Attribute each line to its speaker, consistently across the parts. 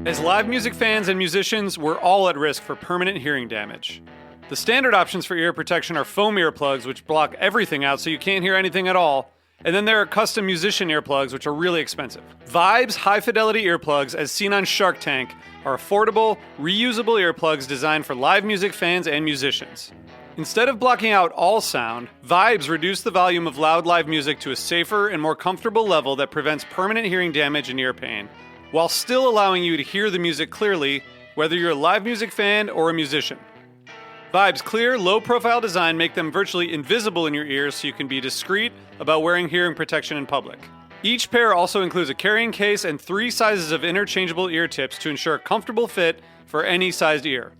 Speaker 1: As live music fans and musicians, we're all at risk for permanent hearing damage. The standard options for ear protection are foam earplugs, which block everything out so you can't hear anything at all. And then there are custom musician earplugs, which are really expensive. Vibes high-fidelity earplugs, as seen on Shark Tank, are affordable, reusable earplugs designed for live music fans and musicians. Instead of blocking out all sound, Vibes reduce the volume of loud live music to a safer and more comfortable level that prevents permanent hearing damage and ear pain, while still allowing you to hear the music clearly, whether you're a live music fan or a musician. Vibes' clear, low-profile design make them virtually invisible in your ears so you can be discreet about wearing hearing protection in public. Each pair also includes a carrying case and 3 sizes of interchangeable ear tips to ensure a comfortable fit for any sized ear.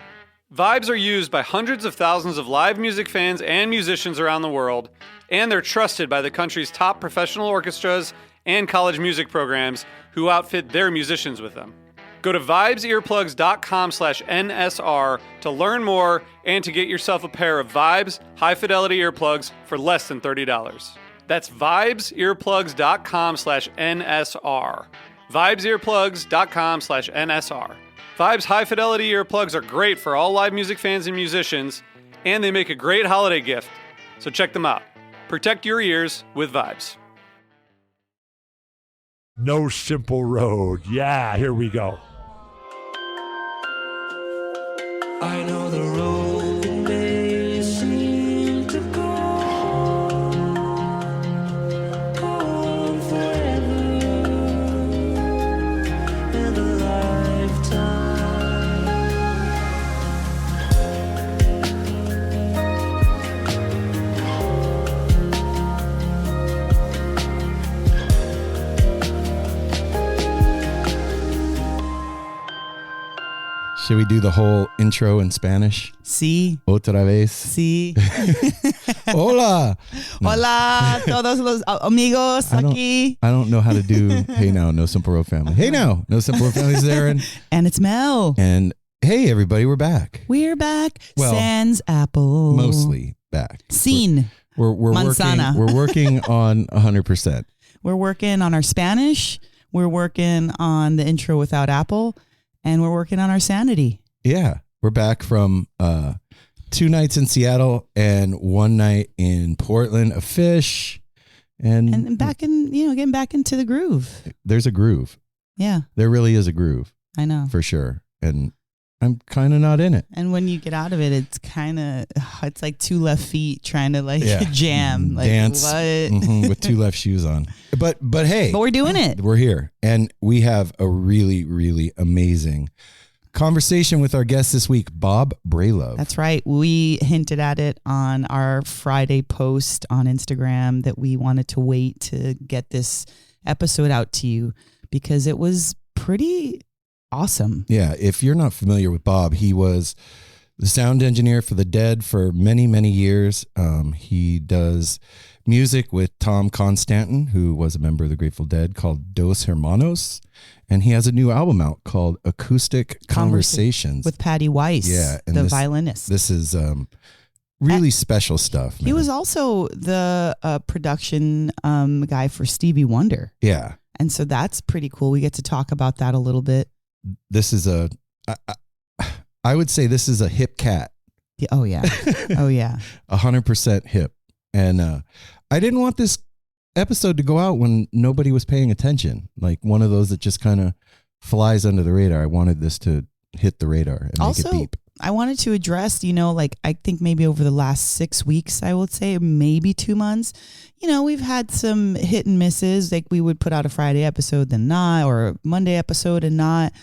Speaker 1: Vibes are used by hundreds of thousands of live music fans and musicians around the world, and they're trusted by the country's top professional orchestras and college music programs who outfit their musicians with them. Go to vibesearplugs.com/NSR to learn more and to get yourself a pair of Vibes high-fidelity earplugs for less than $30. That's vibesearplugs.com/NSR. vibesearplugs.com/NSR. Vibes high-fidelity earplugs are great for all live music fans and musicians, and they make a great holiday gift. So check them out. Protect your ears with Vibes.
Speaker 2: No Simple Road. Yeah, here we go.
Speaker 3: I know the road may seem to go on forever and a lifetime.
Speaker 4: Should we do the whole intro in Spanish?
Speaker 5: Sí.
Speaker 4: Otra vez.
Speaker 5: Sí.
Speaker 4: Hola. No.
Speaker 5: Hola, todos los amigos aquí.
Speaker 4: I don't know how to do Hey Now, No Simple Road Family. Hey Now, No Simple Road Family is Aaron.
Speaker 5: And it's Mel.
Speaker 4: And hey, everybody, we're back.
Speaker 5: We're back.
Speaker 4: Well,
Speaker 5: Sans apple.
Speaker 4: Mostly back.
Speaker 5: Scene.
Speaker 4: We're
Speaker 5: Manzana.
Speaker 4: working on 100%.
Speaker 5: We're working on our Spanish. We're working on the intro without apple. And we're working on our sanity.
Speaker 4: Yeah. We're back from 2 nights in Seattle and 1 night in Portland, a fish. And
Speaker 5: back in, getting back into the groove.
Speaker 4: There's a groove.
Speaker 5: Yeah.
Speaker 4: There really is a groove.
Speaker 5: I know.
Speaker 4: For sure. And I'm kind of not in it.
Speaker 5: And when you get out of it, it's kind of, it's like 2 left feet trying to jam. Like,
Speaker 4: dance
Speaker 5: what?
Speaker 4: with 2 left shoes on. But hey.
Speaker 5: But we're doing it.
Speaker 4: We're here. And we have a really, really amazing conversation with our guest this week, Bob Bralove.
Speaker 5: That's right. We hinted at it on our Friday post on Instagram that we wanted to wait to get this episode out to you because it was pretty awesome.
Speaker 4: Yeah. If you're not familiar with Bob, he was the sound engineer for The Dead for many, many years. He does music with Tom Constantin, who was a member of the Grateful Dead, called Dos Hermanos. And he has a new album out called Acoustic Conversations.
Speaker 5: With Patti Weiss, the violinist.
Speaker 4: This is really special stuff. Man.
Speaker 5: He was also the production guy for Stevie Wonder.
Speaker 4: Yeah.
Speaker 5: And so that's pretty cool. We get to talk about that a little bit.
Speaker 4: This is I would say this is a hip cat.
Speaker 5: Yeah, oh yeah. Oh yeah.
Speaker 4: 100% hip. And I didn't want this episode to go out when nobody was paying attention. Like one of those that just kind of flies under the radar. I wanted this to hit the radar and
Speaker 5: also,
Speaker 4: make it beep.
Speaker 5: I wanted to address, I think maybe over the last 6 weeks, I would say maybe 2 months, we've had some hit and misses. Like we would put out a Friday episode, then not, or a Monday episode and not.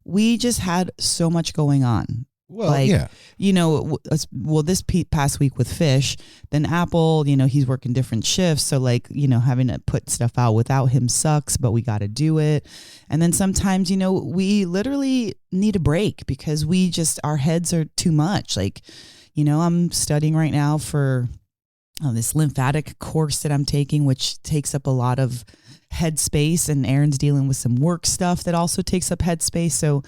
Speaker 5: We just had so much going on.
Speaker 4: Well, yeah.
Speaker 5: This past week with Fish, then Apple, he's working different shifts. So having to put stuff out without him sucks, but we got to do it. And then sometimes, we literally need a break because our heads are too much. I'm studying right now for this lymphatic course that I'm taking, which takes up a lot of headspace, and Aaron's dealing with some work stuff that also takes up headspace. So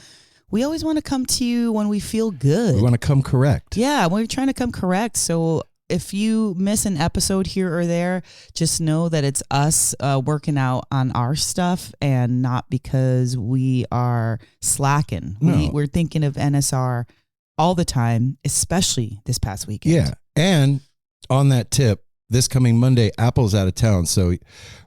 Speaker 5: we always want to come to you when we feel good.
Speaker 4: We want to come correct.
Speaker 5: Yeah, we're trying to come correct. So if you miss an episode here or there, just know that it's us working out on our stuff and not because we are slacking.
Speaker 4: No.
Speaker 5: We're thinking of NSR all the time, especially this past weekend.
Speaker 4: Yeah. And on that tip, this coming Monday, Apple's out of town. So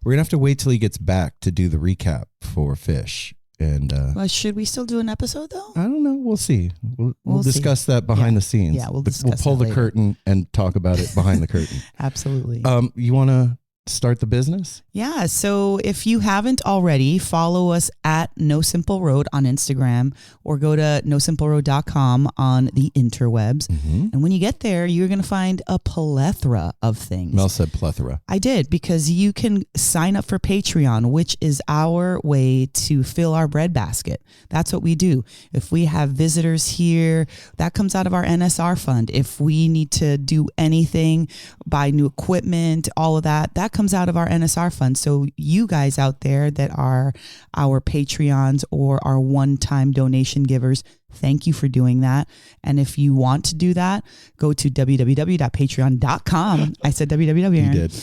Speaker 4: we're going to have to wait till he gets back to do the recap for Fish. And
Speaker 5: Well, should we still do an episode though?
Speaker 4: I don't know. We'll see. We'll
Speaker 5: see.
Speaker 4: discuss that behind
Speaker 5: Yeah.
Speaker 4: the scenes.
Speaker 5: Yeah, we'll
Speaker 4: But
Speaker 5: discuss
Speaker 4: pull
Speaker 5: that
Speaker 4: the
Speaker 5: later.
Speaker 4: curtain and talk about it behind the curtain.
Speaker 5: Absolutely.
Speaker 4: You want to start the business?
Speaker 5: Yeah. So if you haven't already, follow us at No Simple Road on Instagram or go to nosimpleroad.com on the interwebs. And when you get there, you're going to find a plethora of things.
Speaker 4: Mel said plethora.
Speaker 5: I did, because you can sign up for Patreon, which is our way to fill our breadbasket. That's what we do. If we have visitors here, that comes out of our NSR fund. If we need to do anything, buy new equipment, all of that, that comes out of our NSR fund. So you guys out there that are our Patreons or our one-time donation givers, thank you for doing that. And if you want to do that, go to www.patreon.com. I said www.
Speaker 4: You did.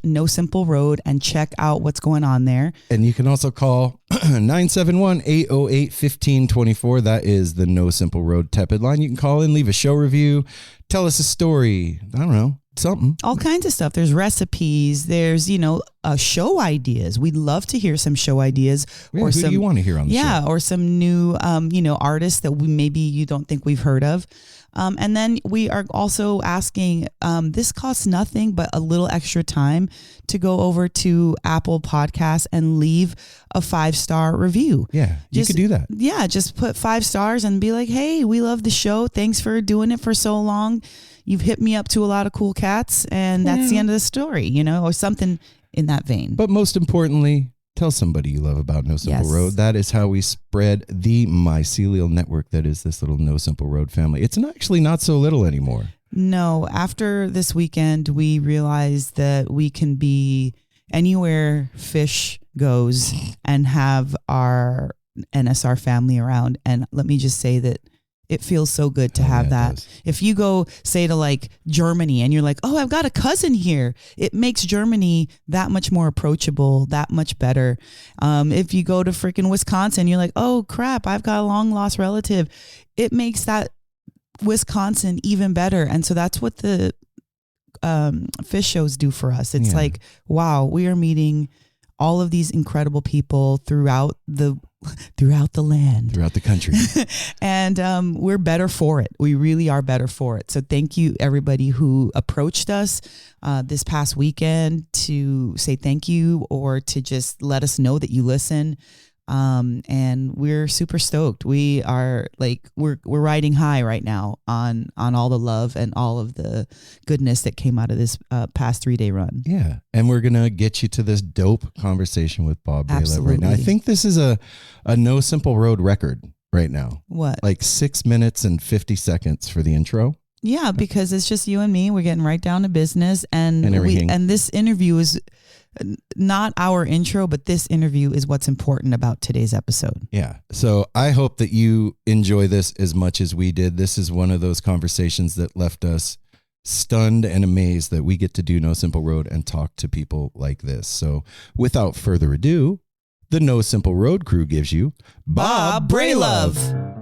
Speaker 5: / No Simple Road and check out what's going on there.
Speaker 4: And you can also call 971-808-1524. That is the No Simple Road tepid line. You can call in, leave a show review, tell us a story. I don't know, something.
Speaker 5: All kinds of stuff. There's recipes. There's, show ideas. We'd love to hear some show ideas.
Speaker 4: Yeah, who do you want to hear on the show?
Speaker 5: Or some new, artists that maybe you don't think we've heard of. And then we are also asking, this costs nothing but a little extra time to go over to Apple Podcasts and leave a 5-star review.
Speaker 4: Yeah, you could do that.
Speaker 5: Yeah, just put 5 stars and be like, hey, we love the show. Thanks for doing it for so long. You've hit me up to a lot of cool cats, and that's the end of the story, or something in that vein.
Speaker 4: But most importantly, tell somebody you love about No Simple
Speaker 5: Yes.
Speaker 4: Road. That is how we spread the mycelial network that is this little No Simple Road family. It's actually not so little anymore.
Speaker 5: No, after this weekend, we realized that we can be anywhere Fish goes and have our NSR family around. And let me just say that it feels so good to have
Speaker 4: yeah, it
Speaker 5: that.
Speaker 4: does.
Speaker 5: If you go, say, to like Germany and you're like, oh, I've got a cousin here, it makes Germany that much more approachable, that much better. If you go to freaking Wisconsin, you're like, oh, crap, I've got a long lost relative. It makes that Wisconsin even better. And so that's what the Fish shows do for us. It's
Speaker 4: Yeah.
Speaker 5: like, wow, we are meeting all of these incredible people throughout the land.
Speaker 4: Throughout the country.
Speaker 5: And we're better for it. We really are better for it. So thank you, everybody who approached us this past weekend to say thank you or to just let us know that you listen. And we're super stoked. We are we're riding high right now on all the love and all of the goodness that came out of this past 3-day run.
Speaker 4: Yeah. And we're going to get you to this dope conversation with Bob Bralove right now. I
Speaker 5: Absolutely.
Speaker 4: think this is a No Simple Road record right now.
Speaker 5: What?
Speaker 4: Like 6 minutes and 50 seconds for the intro.
Speaker 5: Yeah, because it's just you and me. We're getting right down to business, and
Speaker 4: everything.
Speaker 5: and this interview is not our intro, but this interview is what's important about today's episode.
Speaker 4: Yeah. So I hope that you enjoy this as much as we did. This is one of those conversations that left us stunned and amazed that we get to do No Simple Road and talk to people like this. So without further ado, the No Simple Road crew gives you
Speaker 5: Bob Bralove.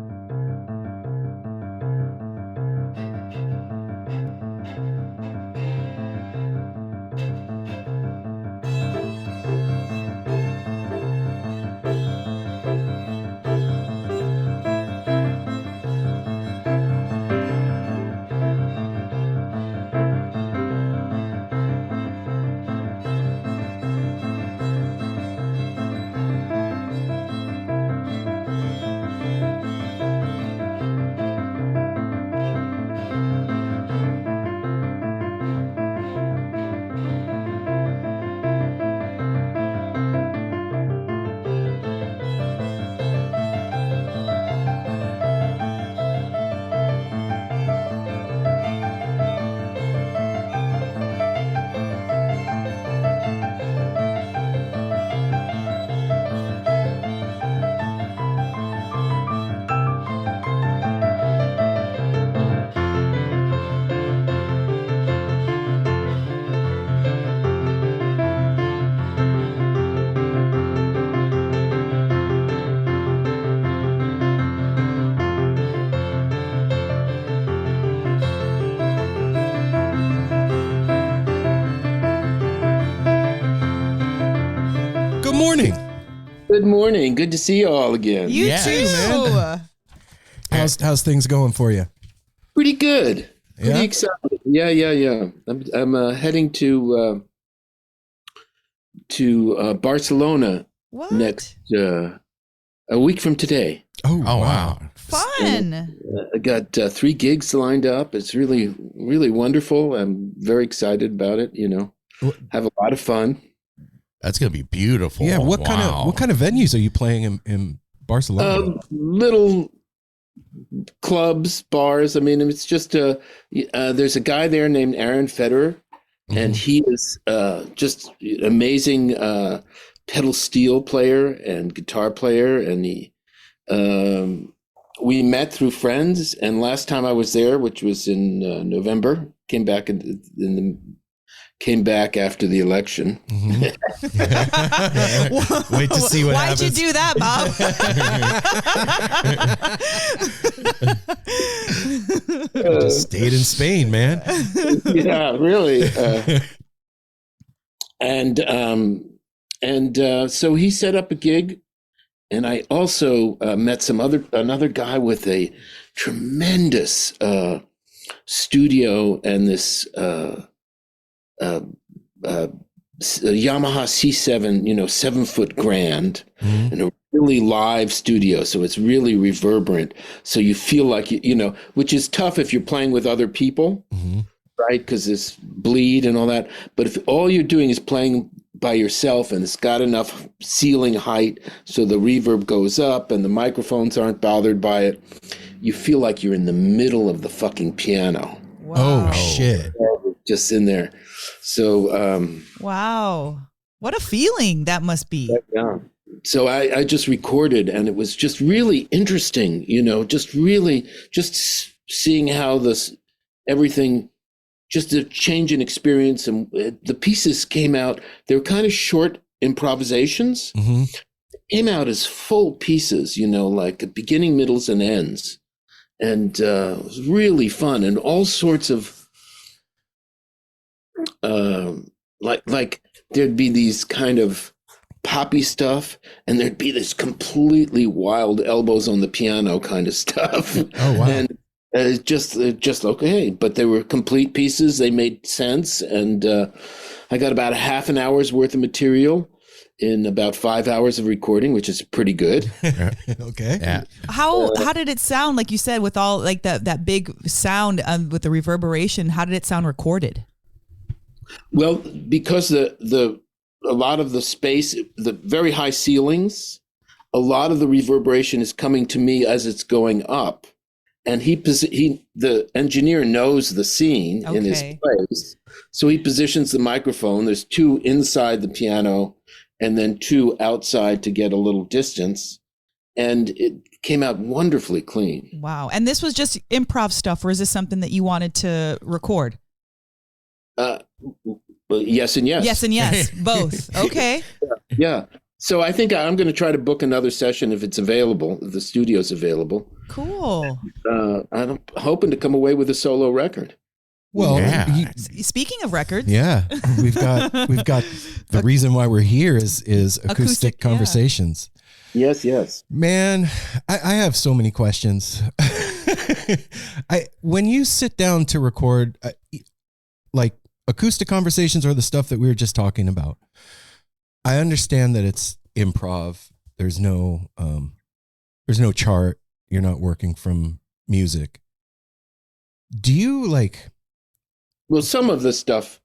Speaker 6: morning. Good to see you all again.
Speaker 5: You
Speaker 4: Yeah,
Speaker 5: too.
Speaker 4: man. How's things going for you?
Speaker 6: Pretty good. Pretty
Speaker 4: Yeah?
Speaker 6: excited. Yeah. I'm heading to Barcelona
Speaker 5: What?
Speaker 6: next a week from today.
Speaker 4: Oh,
Speaker 7: wow.
Speaker 5: Fun.
Speaker 6: I got 3 gigs lined up. It's really, really wonderful. I'm very excited about it. Have a lot of fun.
Speaker 7: That's gonna be beautiful.
Speaker 4: Yeah, what
Speaker 7: Wow.
Speaker 4: kind of venues are you playing in Barcelona?
Speaker 6: Little clubs, bars. I mean, it's just there's a guy there named Aaron Federer, and he is just an amazing pedal steel player and guitar player. And we met through friends. And last time I was there, which was in November, came back after the election.
Speaker 4: Wait to see what
Speaker 5: Why'd
Speaker 4: happens.
Speaker 5: you do that, Bob?
Speaker 4: Just stayed in Spain, man.
Speaker 6: Yeah, really. So he set up a gig, and I also met another guy with a tremendous studio and this Yamaha C7, 7-foot grand, and a really live studio. So it's really reverberant. So you feel like, which is tough if you're playing with other people, right? Because there's bleed and all that. But if all you're doing is playing by yourself and it's got enough ceiling height so the reverb goes up and the microphones aren't bothered by it, you feel like you're in the middle of the fucking piano.
Speaker 5: Wow.
Speaker 4: Oh, shit.
Speaker 6: Just in there. So,
Speaker 5: Wow. What a feeling that must be.
Speaker 6: yeah. So I just recorded, and it was just really interesting, just seeing how everything, just a change in experience. And the pieces came out, they were kind of short improvisations, came out as full pieces, like beginning, middles, and ends. And it was really fun, and all sorts of, like there'd be these kind of poppy stuff, and there'd be this completely wild elbows on the piano kind of stuff.
Speaker 4: Oh, wow.
Speaker 6: And just okay, but they were complete pieces. They made sense, and I got about a half an hour's worth of material in about 5 hours of recording, which is pretty good.
Speaker 4: Okay.
Speaker 7: Yeah.
Speaker 5: How did it sound? Like you said, with all like that big sound with the reverberation, how did it sound recorded?
Speaker 6: Well, because a lot of the space, the very high ceilings, a lot of the reverberation is coming to me as it's going up, and the engineer knows the scene in his place, so he positions the microphone. There's 2 inside the piano, and then 2 outside to get a little distance, and it came out wonderfully clean.
Speaker 5: Wow. And this was just improv stuff, or is this something that you wanted to record?
Speaker 6: Well, yes and yes.
Speaker 5: Yes and yes, both. Okay.
Speaker 6: Yeah. So I think I'm going to try to book another session if it's available, if the studio's available.
Speaker 5: Cool.
Speaker 6: I'm hoping to come away with a solo record.
Speaker 4: Well,
Speaker 7: Yeah.
Speaker 5: Speaking of records,
Speaker 4: yeah, we've got the reason why we're here is acoustic
Speaker 5: yeah.
Speaker 4: conversations.
Speaker 6: Yes.
Speaker 4: Man, I have so many questions. When you sit down to record, like acoustic conversations or the stuff that we were just talking about, I understand that it's improv. There's no chart. You're not working from music. Do you
Speaker 6: Well, some of the stuff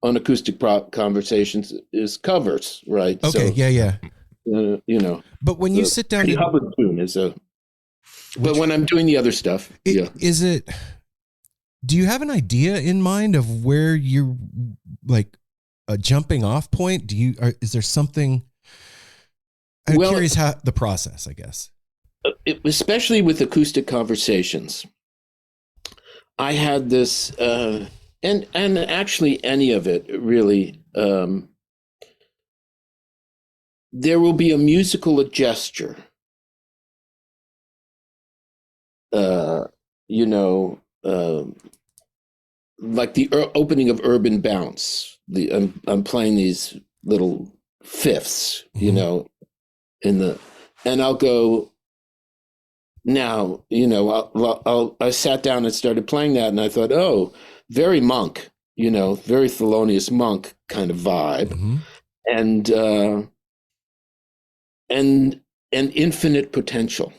Speaker 6: on acoustic conversations is covers, right?
Speaker 4: Okay,
Speaker 6: So,
Speaker 4: yeah. But when you
Speaker 6: the
Speaker 4: sit down
Speaker 6: Freddie
Speaker 4: to
Speaker 6: Hubbard tune is but when I'm doing the other stuff,
Speaker 4: is it? Do you have an idea in mind of where you're like a jumping off point? Is there something? I'm curious how the process, I guess.
Speaker 6: Especially with acoustic conversations, I had this, and actually any of it really. There will be a musical gesture. Like the opening of Urban Bounce. I'm playing these little fifths, and I'll go, now, I sat down and started playing that, and I thought, oh, very Monk, very Thelonious Monk kind of vibe,
Speaker 4: Mm-hmm.
Speaker 6: and infinite potential.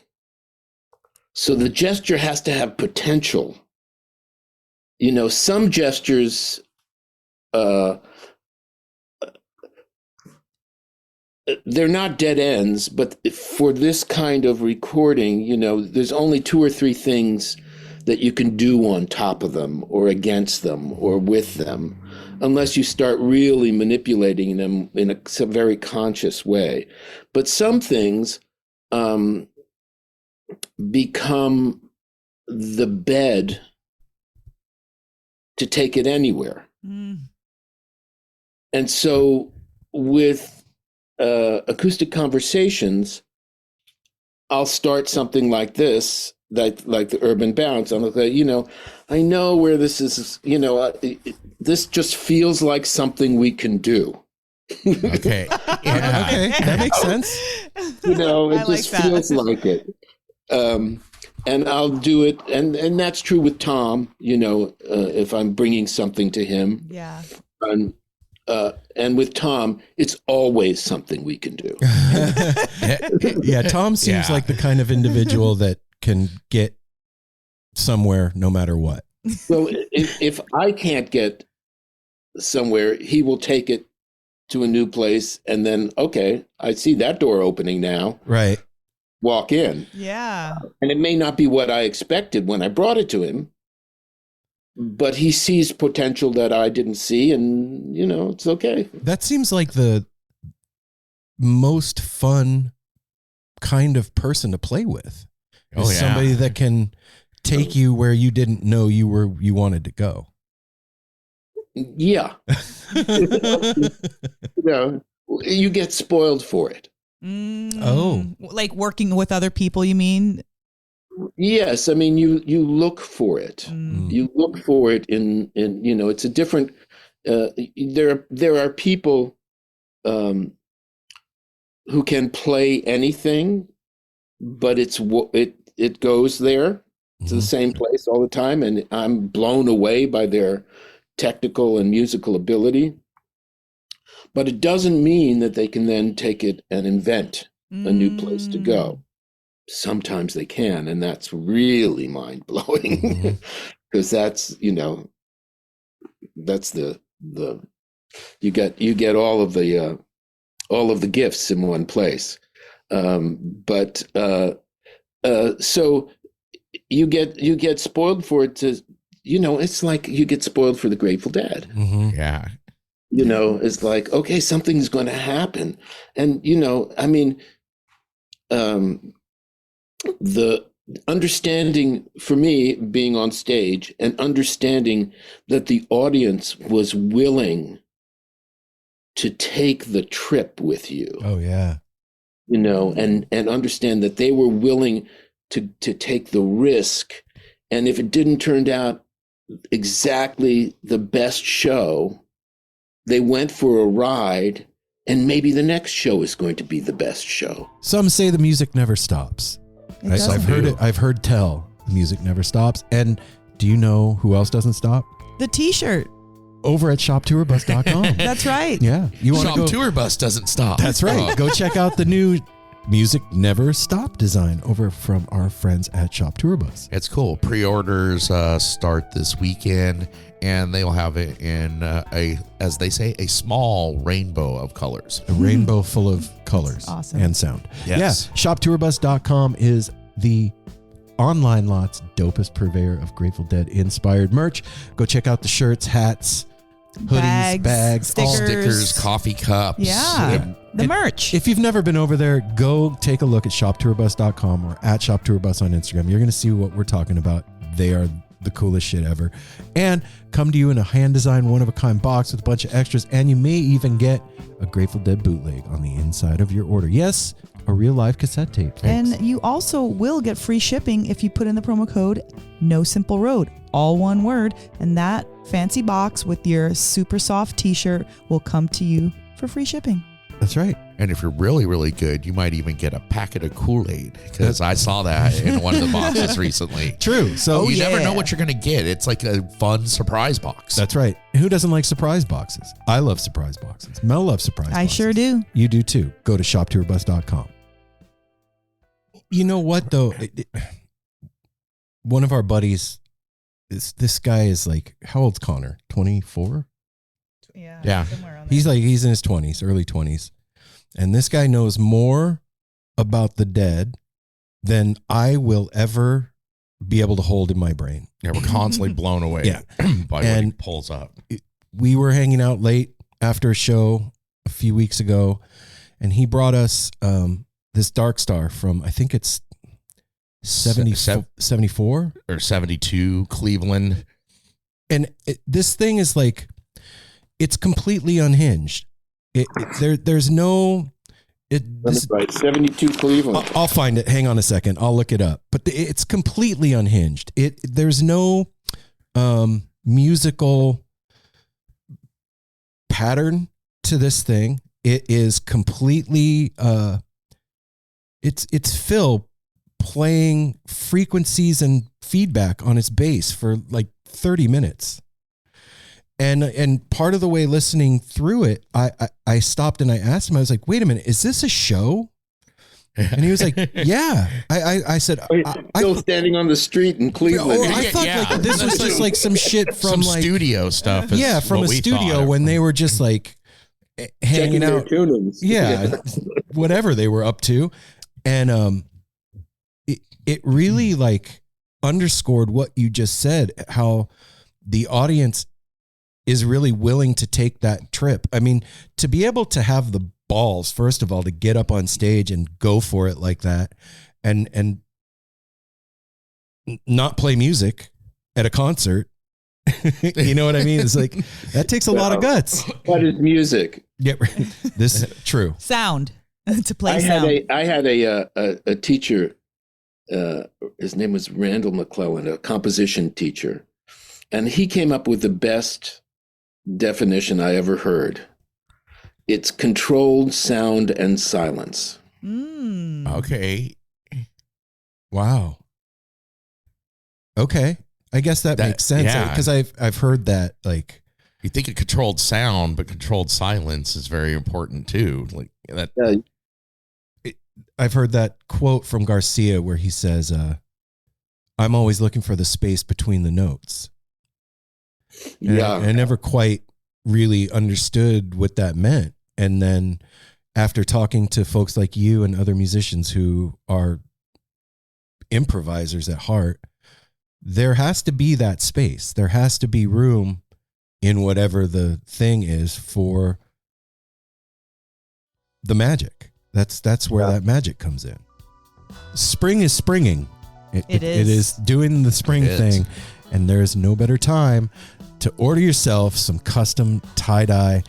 Speaker 6: So the gesture has to have potential. Some gestures, they're not dead ends, but for this kind of recording, there's only 2 or 3 things that you can do on top of them or against them or with them, unless you start really manipulating them in a very conscious way. But some things become the bed to take it anywhere.
Speaker 5: Mm.
Speaker 6: And so with Acoustic Conversations, I'll start something like this, like the Urban Bounce. I'm like, I know where this is, this just feels like something we can do.
Speaker 7: Okay. Yeah.
Speaker 4: Okay, that makes sense.
Speaker 6: It
Speaker 5: I
Speaker 6: just
Speaker 5: like that.
Speaker 6: feels like it. And I'll do it. And that's true with Tom, if I'm bringing something to him.
Speaker 5: Yeah.
Speaker 6: And with Tom, it's always something we can do.
Speaker 4: Yeah, Tom seems
Speaker 7: Yeah.
Speaker 4: like the kind of individual that can get somewhere no matter what.
Speaker 6: So if I can't get somewhere, he will take it to a new place, and then, okay, I see that door opening now.
Speaker 4: Right.
Speaker 6: Walk in.
Speaker 5: Yeah.
Speaker 6: And it may not be what I expected when I brought it to him, but he sees potential that I didn't see, and, it's okay.
Speaker 4: That seems like the most fun kind of person to play with.
Speaker 7: Oh,
Speaker 4: Is
Speaker 7: yeah.
Speaker 4: somebody that can take you where you didn't know you wanted to go.
Speaker 6: Yeah. You get spoiled for it.
Speaker 4: Oh.
Speaker 5: Like working with other people, you mean?
Speaker 6: Yes, I mean you look for it.
Speaker 5: Mm.
Speaker 6: You look for it in it's a different. There are people who can play anything, but it goes there to the same place all the time, and I'm blown away by their technical and musical ability. But it doesn't mean that they can then take it and invent a new place to go. Sometimes they can, and that's really mind-blowing, because that's that's the you get all of the gifts in one place. So you get spoiled for it to, it's like you get spoiled for the Grateful Dead.
Speaker 4: Mm-hmm.
Speaker 7: Yeah.
Speaker 6: It's like, okay, something's going to happen. And, the understanding for me being on stage and understanding that the audience was willing to take the trip with you,
Speaker 4: Oh yeah.
Speaker 6: and understand that they were willing to take the risk. And if it didn't turn out exactly the best show, they went for a ride, and maybe the next show is going to be the best show.
Speaker 4: Some say the music never stops.
Speaker 5: It doesn't.
Speaker 4: I've heard it. I've heard tell the music never stops. And do you know who else doesn't stop?
Speaker 5: The T-shirt.
Speaker 4: Over at shoptourbus.com.
Speaker 5: That's right.
Speaker 4: Yeah. You want to
Speaker 7: Shop
Speaker 4: go?
Speaker 7: Tour Bus doesn't stop.
Speaker 4: That's right. Go check out the new Music Never Stop design over from our friends at Shop Tour Bus.
Speaker 7: It's cool. Pre-orders start this weekend, and they'll have it in as they say, a small rainbow of colors.
Speaker 4: A rainbow full of colors
Speaker 5: Awesome.
Speaker 4: and sound.
Speaker 7: Yes.
Speaker 4: Yeah. ShopTourBus.com is the online lot's dopest purveyor of Grateful Dead inspired merch. Go check out the shirts, hats, hoodies, bags,
Speaker 7: Stickers, coffee cups.
Speaker 5: Yeah. The merch.
Speaker 4: If you've never been over there, go take a look at shoptourbus.com or at shoptourbus on Instagram. You're going to see what we're talking about. They are the coolest shit ever. And come to you in a hand-designed, one-of-a-kind box with a bunch of extras. And you may even get a Grateful Dead bootleg on the inside of your order. Yes, a real-life cassette tape. Thanks.
Speaker 5: And you also will get free shipping if you put in the promo code No Simple Road, all one word. And that fancy box with your super soft T-shirt will come to you for free shipping.
Speaker 4: That's right.
Speaker 7: And if you're really, really good, you might even get a packet of Kool-Aid, because I saw that in one of the boxes recently.
Speaker 4: True. So
Speaker 7: you never know what you're going to get. It's like a fun surprise box.
Speaker 4: That's right. Who doesn't like surprise boxes? I love surprise boxes. Mel loves surprise boxes.
Speaker 5: I sure do.
Speaker 4: You do too. Go to shoptourbus.com. You know what, though? One of our buddies, this guy is like, how old's Connor? 24?
Speaker 5: Yeah.
Speaker 4: He's in his 20s, early 20s. And this guy knows more about the Dead than I will ever be able to hold in my brain.
Speaker 7: Yeah, we're constantly blown away
Speaker 4: Yeah.
Speaker 7: by what he pulls up.
Speaker 4: We were hanging out late after a show a few weeks ago, and he brought us this Dark Star from, I think it's 74
Speaker 7: or 72 Cleveland.
Speaker 4: And this thing is like, it's completely unhinged. There's no.
Speaker 6: Right, 72 Cleveland.
Speaker 4: I'll find it. Hang on a second. I'll look it up. But it's completely unhinged. There's no musical pattern to this thing. It is completely. It's Phil playing frequencies and feedback on its bass for like 30 minutes. And part of the way listening through it, I stopped and I asked him, I was like, wait a minute, is this a show? And he was like, yeah. I said,
Speaker 6: Still standing on the street in Cleveland.
Speaker 4: I thought like this was just like some shit from
Speaker 7: some
Speaker 4: like
Speaker 7: studio stuff.
Speaker 4: From a studio when they were just like hanging out.
Speaker 6: Tunings.
Speaker 4: Yeah, whatever they were up to. And it really like underscored what you just said, how the audience is really willing to take that trip. I mean, to be able to have the balls, first of all, to get up on stage and go for it like that and not play music at a concert. You know what I mean? It's like, that takes a lot of guts.
Speaker 6: What is music?
Speaker 4: Yeah, this true.
Speaker 5: Sound to play sound.
Speaker 6: I had a teacher, his name was Randall McClellan, a composition teacher. And he came up with the best definition I ever heard. It's controlled sound and silence.
Speaker 7: Okay.
Speaker 4: Wow. Okay. I guess that makes sense.
Speaker 7: Yeah.
Speaker 4: Because I've heard that, like,
Speaker 7: You think of controlled sound, but controlled silence is very important too. Like that.
Speaker 4: I've heard that quote from Garcia where he says, I'm always looking for the space between the notes. And
Speaker 6: Yeah.
Speaker 4: I never quite really understood what that meant. And then after talking to folks like you and other musicians who are improvisers at heart, there has to be that space. There has to be room in whatever the thing is for the magic. That's where that magic comes in. Spring is springing. It is doing the spring thing. And there's no better time to order yourself some custom tie-dye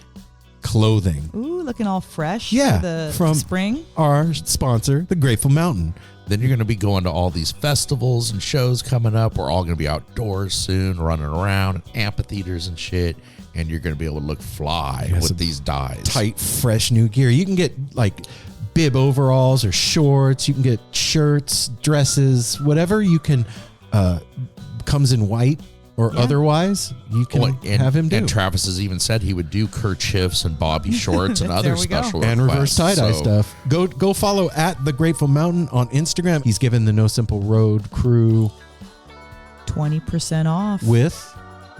Speaker 4: clothing.
Speaker 5: Ooh, looking all fresh
Speaker 4: Yeah,
Speaker 5: for the
Speaker 4: from
Speaker 5: spring.
Speaker 4: Our sponsor, the Grateful Mountain.
Speaker 7: Then you're going to be going to all these festivals and shows coming up. We're all going to be outdoors soon, running around, amphitheaters and shit. And you're going to be able to look fly with these dyes.
Speaker 4: Tight, fresh new gear. You can get like bib overalls or shorts. You can get shirts, dresses, whatever you can. Comes in white or otherwise. You can have him do.
Speaker 7: And Travis has even said he would do kerchiefs and bobby shorts and other special
Speaker 4: and reverse
Speaker 7: requests.
Speaker 4: tie-dye stuff. Go follow at The Grateful Mountain on Instagram. He's given the No Simple Road crew
Speaker 5: 20% off
Speaker 4: with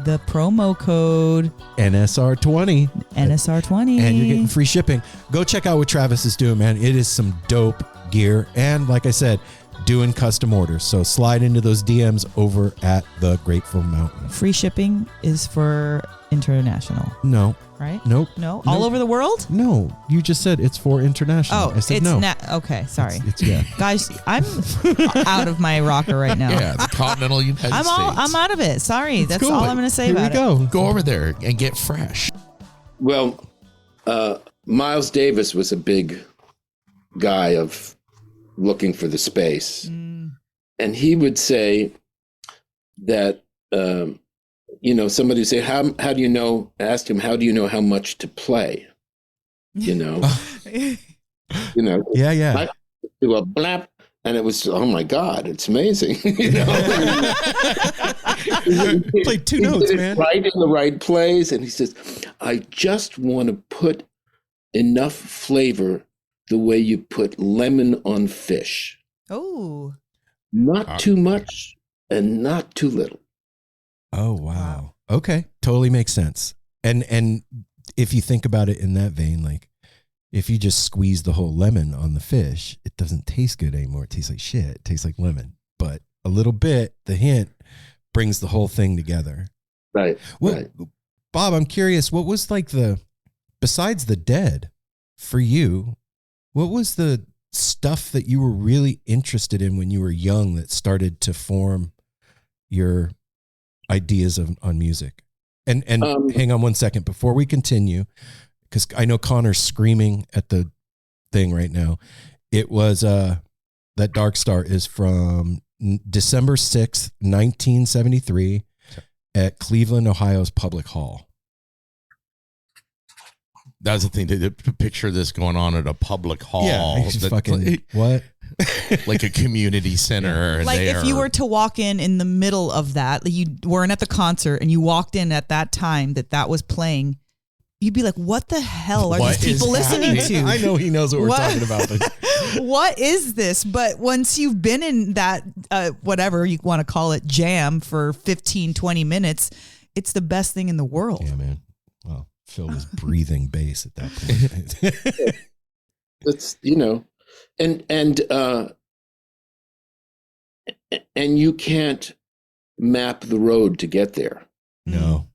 Speaker 5: the promo code
Speaker 4: NSR20.
Speaker 5: NSR20.
Speaker 4: And you're getting free shipping. Go check out what Travis is doing, man. It is some dope gear. And like I said, doing custom orders. So slide into those DMs over at The Grateful Mountain.
Speaker 5: Free shipping is for international.
Speaker 4: No.
Speaker 5: Right?
Speaker 4: Nope.
Speaker 5: No? All over the world?
Speaker 4: No. You just said it's for international.
Speaker 5: Oh,
Speaker 4: I said
Speaker 5: it's
Speaker 4: no.
Speaker 5: Okay, sorry.
Speaker 4: It's yeah.
Speaker 5: Guys, I'm out of my rocker right now.
Speaker 7: Yeah, the continental United States.
Speaker 5: I'm out of it. Sorry. That's
Speaker 4: cool.
Speaker 5: all I'm going to say
Speaker 4: Here
Speaker 5: about
Speaker 4: we go.
Speaker 7: Go over there and get fresh.
Speaker 6: Well, Miles Davis was a big guy of looking for the space. And he would say that, somebody would say, how do you know, asked him, how do you know how much to play? you know. You know.
Speaker 4: Yeah.
Speaker 6: I do a blap, and it was, oh my God, it's amazing. You know.
Speaker 4: Played two
Speaker 6: He
Speaker 4: notes,
Speaker 6: did it
Speaker 4: man.
Speaker 6: right in the right place, and he says, I just want to put enough flavor the way you put lemon on fish.
Speaker 5: Oh.
Speaker 6: Not too much and not too little.
Speaker 4: Oh wow. Okay, totally makes sense. And if you think about it in that vein, like if you just squeeze the whole lemon on the fish, it doesn't taste good anymore. It tastes like shit. It tastes like lemon. But a little bit, the hint brings the whole thing together.
Speaker 6: Right.
Speaker 4: Well,
Speaker 6: right.
Speaker 4: Bob, I'm curious, what was like besides the Dead for you, what was the stuff that you were really interested in when you were young that started to form your ideas on music? And hang on one second before we continue, because I know Connor's screaming at the thing right now. It was that Dark Star is from December 6th, 1973 at Cleveland, Ohio's Public Hall.
Speaker 7: That's the thing. To picture this going on at a public hall.
Speaker 4: Yeah, what?
Speaker 7: Like a community center. And
Speaker 5: Like
Speaker 7: they
Speaker 5: if you
Speaker 7: are-
Speaker 5: were to walk in the middle of that, like you weren't at the concert and you walked in at that time that was playing, you'd be like, what the hell are
Speaker 7: What
Speaker 5: these people
Speaker 7: is
Speaker 5: listening
Speaker 7: happening?
Speaker 5: to?
Speaker 4: I know he knows what we're
Speaker 5: What?
Speaker 4: talking about. But
Speaker 5: What is this? But once you've been in that, whatever you want to call it, jam for 15, 20 minutes, it's the best thing in the world.
Speaker 4: yeah, man. Well, Phil was breathing bass at that point.
Speaker 6: It's, you know, and you can't map the road to get there.
Speaker 4: No.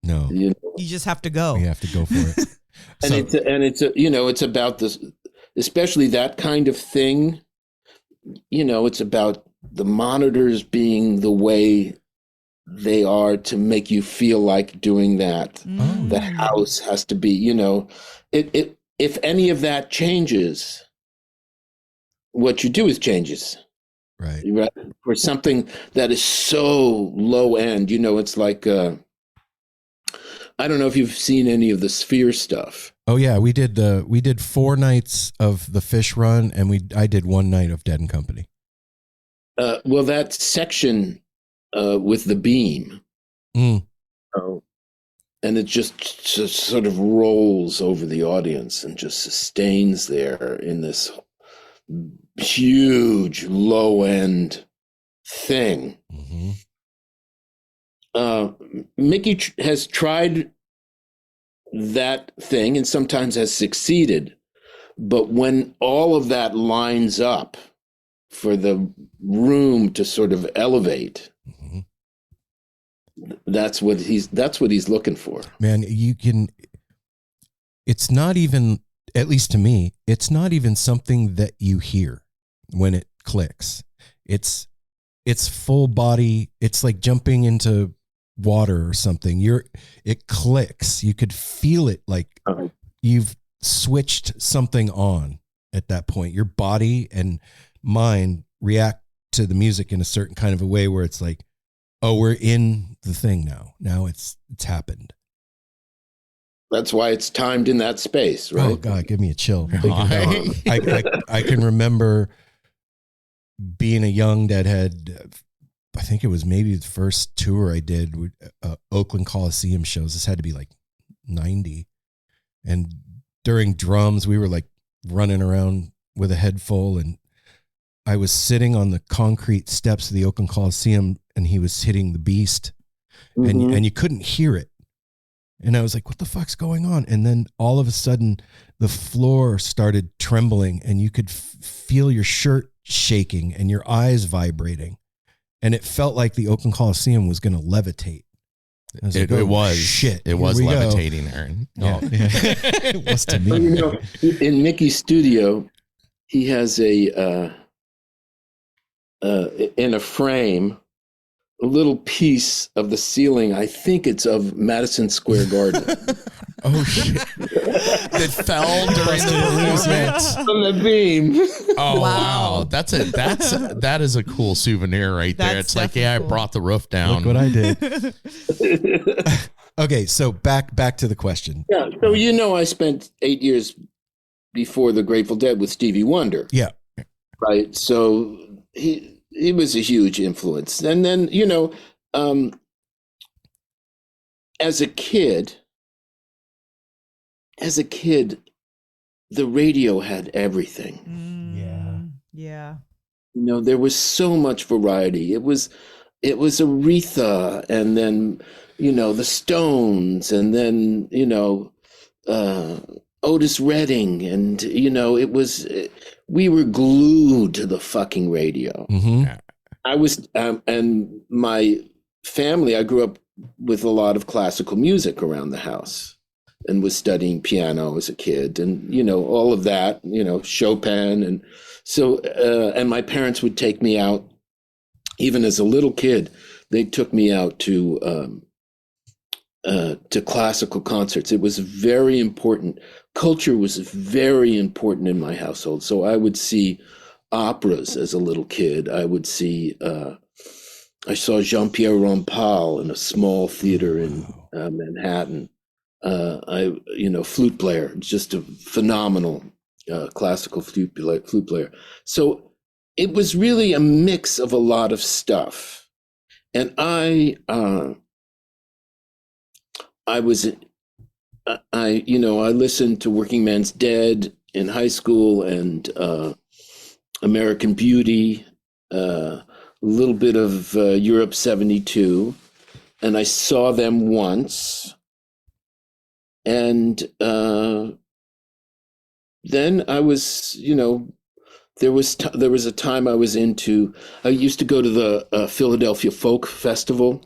Speaker 6: You know?
Speaker 5: You just have to go.
Speaker 4: We have to go for it.
Speaker 6: And it's about this, especially that kind of thing. You know, it's about the monitors being the way they are to make you feel like doing that.
Speaker 4: Oh,
Speaker 6: The house has to be, you know, it if any of that changes, what you do is changes.
Speaker 4: right.
Speaker 6: Right? For something that is so low end, you know, it's like I don't know if you've seen any of the Sphere stuff.
Speaker 4: Oh yeah, we did 4 nights of the Fish Run, and I did 1 night of Dead and Company.
Speaker 6: Well, that section with the beam,
Speaker 4: Mm.
Speaker 6: and it just sort of rolls over the audience and just sustains there in this huge low end thing.
Speaker 4: Mm-hmm.
Speaker 6: Mickey has tried that thing and sometimes has succeeded, but when all of that lines up for the room to sort of elevate,
Speaker 4: Mm-hmm.
Speaker 6: that's what he's looking for.
Speaker 4: Man, it's not even, at least to me, it's not even something that you hear when it clicks. It's full body. It's like jumping into water or something. It clicks. You could feel it, like you've switched something on at that point. Your body and mind react to the music in a certain kind of a way where it's like, oh, we're in the thing now. Now it's happened.
Speaker 6: That's why it's timed in that space, right?
Speaker 4: Oh God, give me a chill. Thinking about it. I can remember being a young deadhead. I think it was maybe the first tour I did with Oakland Coliseum shows. This had to be like 90. And during drums, we were like running around with a head full, and I was sitting on the concrete steps of the Oakland Coliseum, and he was hitting the Beast, and you couldn't hear it. And I was like, what the fuck's going on? And then all of a sudden the floor started trembling, and you could feel your shirt shaking and your eyes vibrating. And it felt like the Oakland Coliseum was going to levitate.
Speaker 7: It was
Speaker 4: shit.
Speaker 7: It was levitating, Aaron.
Speaker 4: Yeah. It was to me.
Speaker 6: Well, you know, in Mickey's studio, he has in a frame, a little piece of the ceiling. I think it's of Madison Square Garden.
Speaker 7: Oh shit! It fell during the performance.
Speaker 6: From the beam.
Speaker 7: Oh
Speaker 5: Wow.
Speaker 7: wow, that is a cool souvenir right there.
Speaker 5: That's
Speaker 7: It's like,
Speaker 5: definitely
Speaker 7: yeah, I
Speaker 5: cool.
Speaker 7: brought the roof down.
Speaker 4: Look what I did. Okay, so back to the question.
Speaker 6: Yeah. So I spent 8 years before the Grateful Dead with Stevie Wonder.
Speaker 4: Yeah.
Speaker 6: Right. So he was a huge influence. And then, as a kid, the radio had everything.
Speaker 5: Yeah.
Speaker 6: There was so much variety. It was Aretha, and then, the Stones, and then, Otis Redding, and, we were glued to the fucking radio.
Speaker 4: Mm-hmm.
Speaker 6: I was, and my family, I grew up with a lot of classical music around the house, and was studying piano as a kid, and all of that, Chopin, and so and my parents would take me out, even as a little kid. They took me out to classical concerts. It was very important. Culture was very important in my household. So I would see operas as a little kid. I would see. I saw Jean-Pierre Rampal in a small theater in Manhattan. Flute player, just a phenomenal classical flute player. So it was really a mix of a lot of stuff. And I listened to Working Man's Dead in high school, and American Beauty, a little bit of Europe 72, and I saw them once. And then I was, there was a time I used to go to the Philadelphia Folk Festival,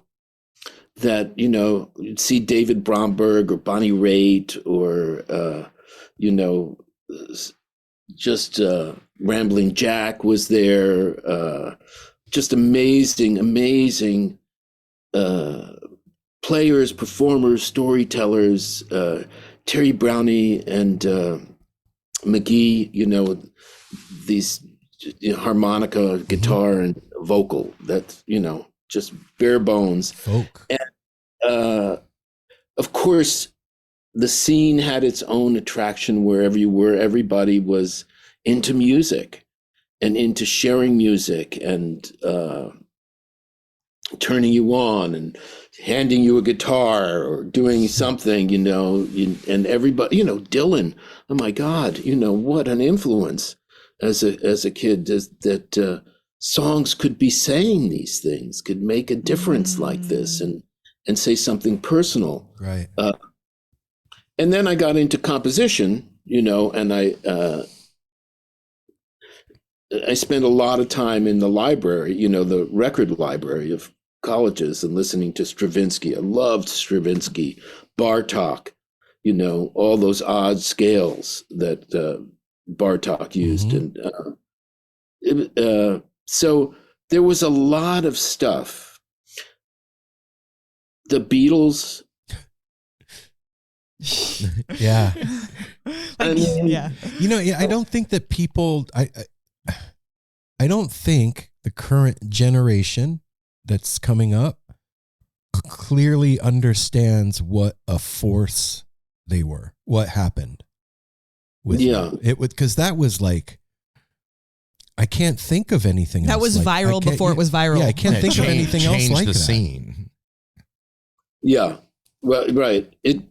Speaker 6: that, you'd see David Bromberg or Bonnie Raitt, or, just Rambling Jack was there, just amazing players, performers, storytellers, Terry Brownie and McGee, these harmonica, guitar, and vocal. That's, just bare bones.
Speaker 4: Folk.
Speaker 6: And of course, the scene had its own attraction wherever you were. Everybody was into music and into sharing music, and turning you on and handing you a guitar or doing something, and everybody, Dylan, oh my God, what an influence as a kid, that songs could be saying these things, could make a difference like this, and say something personal.
Speaker 4: Right.
Speaker 6: And then I got into composition, and I spent a lot of time in the library, the record library of colleges, and listening to Stravinsky. I loved Stravinsky, Bartok, all those odd scales that Bartok used. And so there was a lot of stuff. The Beatles.
Speaker 4: Yeah.
Speaker 5: Yeah.
Speaker 4: I don't think that people, I don't think the current generation that's coming up clearly understands what a force they were, what happened with them. It was, because that was like, I can't think of anything
Speaker 5: that
Speaker 4: else.
Speaker 5: was viral before it was viral.
Speaker 4: Yeah, I can't think of anything else like
Speaker 7: the
Speaker 4: that.
Speaker 7: Scene.
Speaker 6: Yeah, well, right. It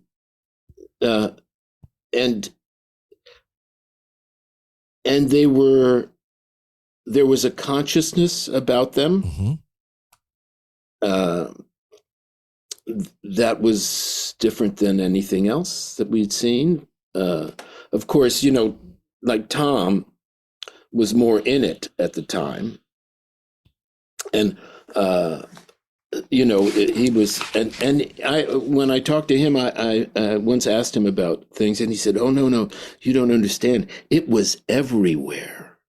Speaker 6: and they were, there was a consciousness about them. That was different than anything else that we'd seen. Of course, like Tom was more in it at the time, and he was, and I, when I talked to him, I once asked him about things, and he said, "Oh no, you don't understand. It was everywhere."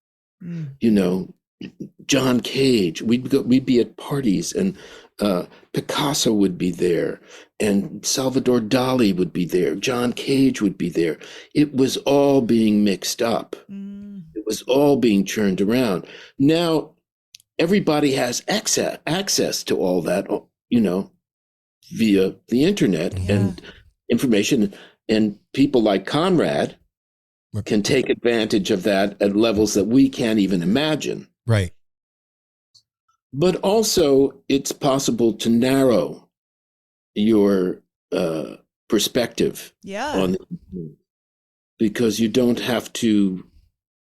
Speaker 6: John Cage, we'd be at parties, and Picasso would be there, and Salvador Dali would be there, John Cage would be there. It was all being mixed up. It was all being churned around. Now everybody has access to all that, via the internet and information, and people like Conrad can take advantage of that at levels that we can't even imagine.
Speaker 4: Right.
Speaker 6: But also, it's possible to narrow your perspective on the, because you don't have to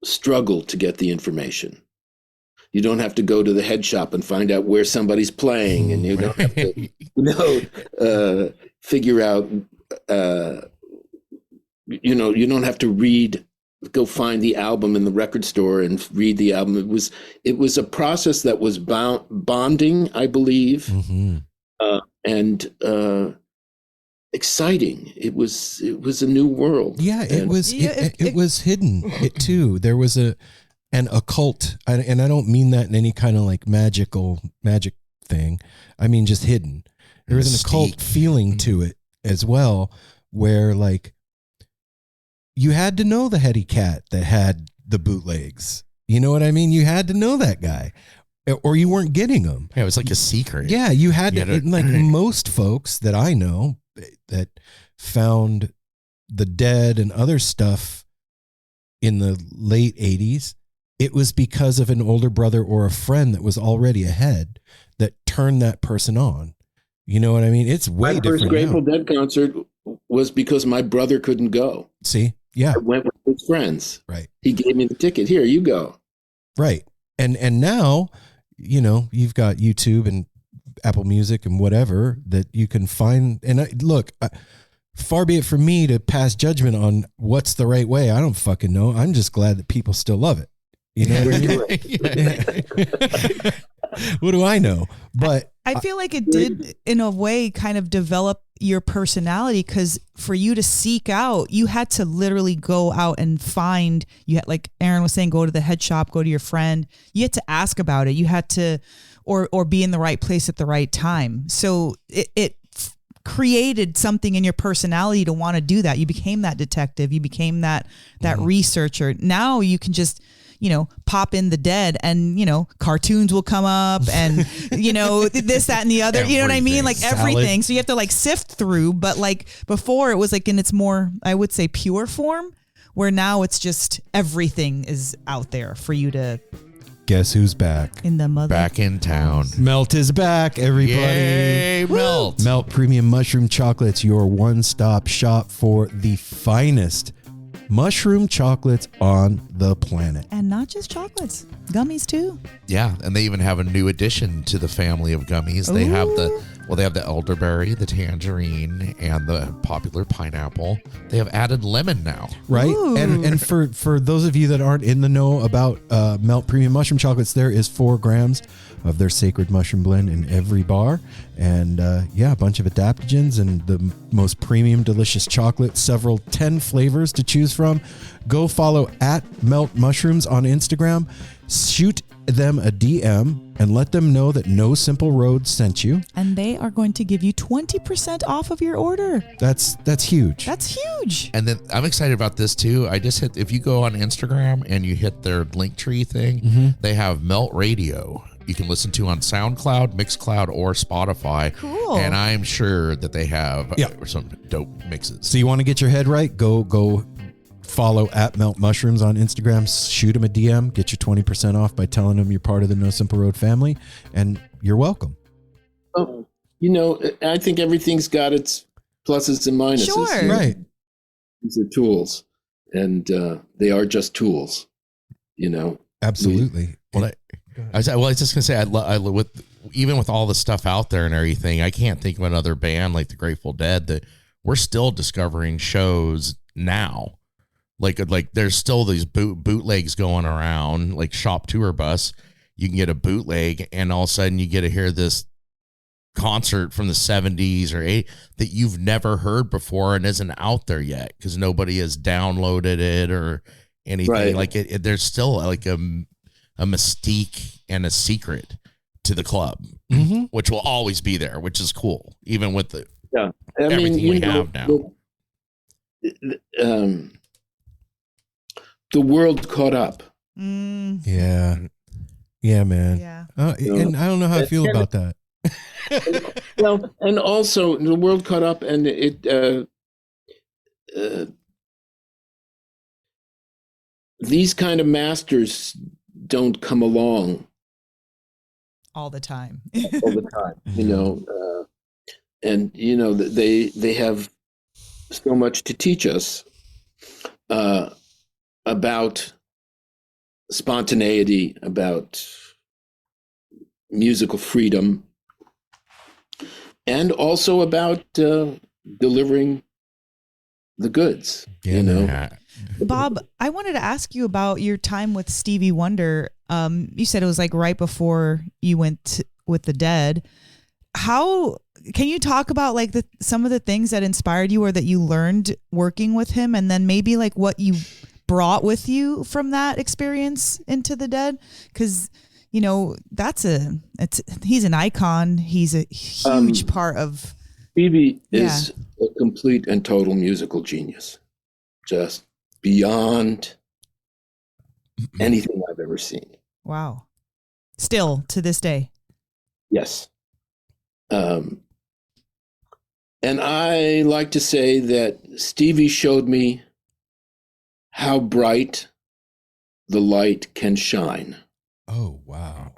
Speaker 6: struggle to get the information. You don't have to go to the head shop and find out where somebody's playing, and you don't have to, figure out. You don't have to go find the album in the record store and read the album. It was a process that was bonding, I believe, and exciting. It was a new world.
Speaker 4: Yeah, it was hidden too. There was an occult, and I don't mean that in any kind of like magic thing. I mean just hidden. There was an occult feeling to it as well, where like you had to know the heady cat that had the bootlegs. You know what I mean? You had to know that guy, or you weren't getting them.
Speaker 7: Yeah, it was like a secret.
Speaker 4: Yeah, you had to. Like most folks that I know that found the Dead and other stuff in the late 80s, it was because of an older brother or a friend that was already ahead that turned that person on. You know what I mean? It's way different.
Speaker 6: My first Grateful Dead concert was because my brother couldn't go.
Speaker 4: See? Yeah.
Speaker 6: I went with his friends.
Speaker 4: Right.
Speaker 6: He gave me the ticket. Here, you go.
Speaker 4: Right. And now, you've got YouTube and Apple Music and whatever that you can find. And look, far be it from me to pass judgment on what's the right way. I don't fucking know. I'm just glad that people still love it. You know what I mean? What do I know? But
Speaker 5: I feel like it did, in a way, kind of develop your personality, because for you to seek out, you had to literally go out and find. You had, like Aaron was saying, go to the head shop, go to your friend. You had to ask about it. You had to, or be in the right place at the right time. So it created something in your personality to want to do that. You became that detective. You became that researcher. Now you can just, pop in the Dead and, cartoons will come up and, this, that, and the other, you know what I mean? Like everything. So you have to like sift through, but like before it was like in its more, I would say, pure form, where now it's just everything is out there for you to.
Speaker 4: Guess who's back?
Speaker 7: Back in town.
Speaker 4: Melt is back, everybody.
Speaker 7: Yay, Melt.
Speaker 4: Melt Premium Mushroom Chocolates, your one-stop shop for the finest mushroom chocolates on the planet.
Speaker 5: And not just chocolates, gummies too.
Speaker 7: Yeah, and they even have a new addition to the family of gummies. They have the elderberry, the tangerine, and the popular pineapple. They have added lemon now.
Speaker 4: Right?
Speaker 5: Ooh.
Speaker 4: And for those of you that aren't in the know about Melt Premium Mushroom Chocolates, there is 4 grams of their sacred mushroom blend in every bar. And a bunch of adaptogens and the most premium delicious chocolate, several 10 flavors to choose from. Go follow at Melt Mushrooms on Instagram. Shoot them a DM and let them know that No Simple Road sent you.
Speaker 5: And they are going to give you 20% off of your order.
Speaker 4: That's huge.
Speaker 5: That's huge.
Speaker 7: And then I'm excited about this too. I just if you go on Instagram and you hit their Linktree thing, they have Melt Radio. You can listen to on SoundCloud, Mixcloud, or Spotify.
Speaker 5: Cool.
Speaker 7: And I'm sure that they have some dope mixes.
Speaker 4: So you want to get your head right? Go follow at Melt Mushrooms on Instagram. Shoot them a DM. Get your 20% off by telling them you're part of the No Simple Road family, and you're welcome.
Speaker 6: Oh, I think everything's got its pluses and minuses.
Speaker 5: Sure.
Speaker 4: Right.
Speaker 6: These are tools, and they are just tools.
Speaker 4: Absolutely.
Speaker 7: I was just gonna say, even with all the stuff out there and everything, I can't think of another band like the Grateful Dead that we're still discovering shows now. Like there's still these bootlegs going around, like Shop Tour Bus. You can get a bootleg, and all of a sudden you get to hear this concert from the 70s or 80s that you've never heard before and isn't out there yet because nobody has downloaded it or anything.
Speaker 6: Right.
Speaker 7: Like there's still like a mystique and a secret to the club, which will always be there, which is cool, even with everything we have now.
Speaker 6: The world caught up.
Speaker 4: Yeah, man.
Speaker 5: Yeah.
Speaker 4: And I don't know how I feel about that.
Speaker 6: Well, and also the world caught up, and these kind of masters don't come along
Speaker 5: All the time.
Speaker 6: all the time, and they have so much to teach us about spontaneity, about musical freedom, and also about delivering the goods.
Speaker 7: Yeah.
Speaker 5: Bob, I wanted to ask you about your time with Stevie Wonder. You said it was like right before you went with the Dead. How can you talk about like some of the things that inspired you or that you learned working with him, and then maybe like what you brought with you from that experience into the Dead? Because he's an icon. He's a huge part of.
Speaker 6: Stevie is a complete and total musical genius, just beyond anything I've ever seen.
Speaker 5: Wow. Still to this day.
Speaker 6: Yes. And I like to say that Stevie showed me how bright the light can shine.
Speaker 4: Oh, wow.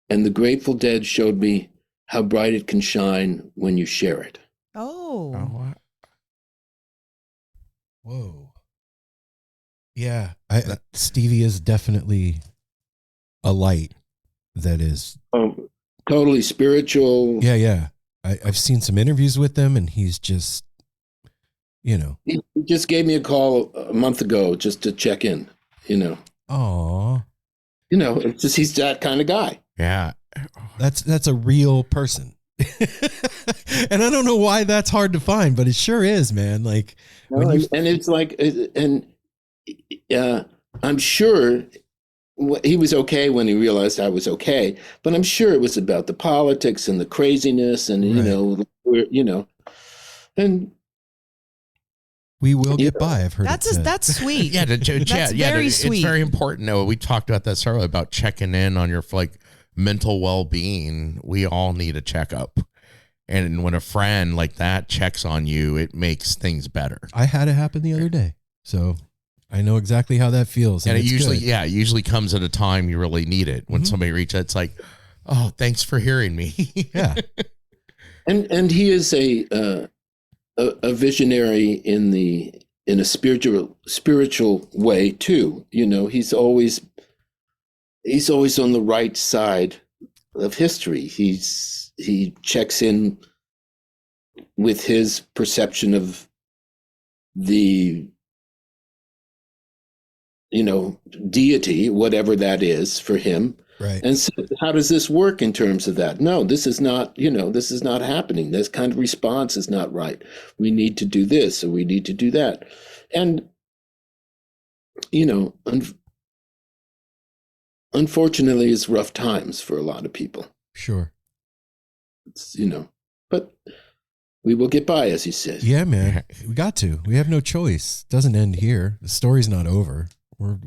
Speaker 6: And the Grateful Dead showed me how bright it can shine when you share it.
Speaker 5: Oh.
Speaker 4: Whoa. Yeah. Stevie is definitely a light that is.
Speaker 6: Totally spiritual.
Speaker 4: Yeah. I've seen some interviews with him, and he's just,
Speaker 6: He just gave me a call a month ago just to check in,
Speaker 4: Aw.
Speaker 6: It's just he's that kind of guy.
Speaker 7: Yeah.
Speaker 4: That's a real person. And I don't know why that's hard to find, but it sure is, man. Like,
Speaker 6: and it's like, I'm sure he was okay when he realized I was okay, but I'm sure it was about the politics and the craziness, and and
Speaker 4: we will get by. I've heard
Speaker 5: that's sweet.
Speaker 7: Yeah,
Speaker 5: That's very sweet.
Speaker 7: It's very important. No, we talked about that earlier about checking in on your mental well-being. We all need a checkup, and when a friend like that checks on you, it makes things better.
Speaker 4: I had it happen the other day, so I know exactly how that feels.
Speaker 7: And it usually comes at a time you really need it. When somebody reaches out, it's like, oh, thanks for hearing me.
Speaker 4: Yeah.
Speaker 6: And he is a visionary in a spiritual way too. He's always on the right side of history. He checks in with his perception of the deity, whatever that is for him.
Speaker 4: Right.
Speaker 6: And so how does this work in terms of that? No, this is not happening. This kind of response is not right. We need to do this, or we need to do that. And, unfortunately, it's rough times for a lot of people.
Speaker 4: Sure.
Speaker 6: It's, but we will get by, as he said.
Speaker 4: Yeah, man. We got to. We have no choice. It doesn't end here. The story's not over.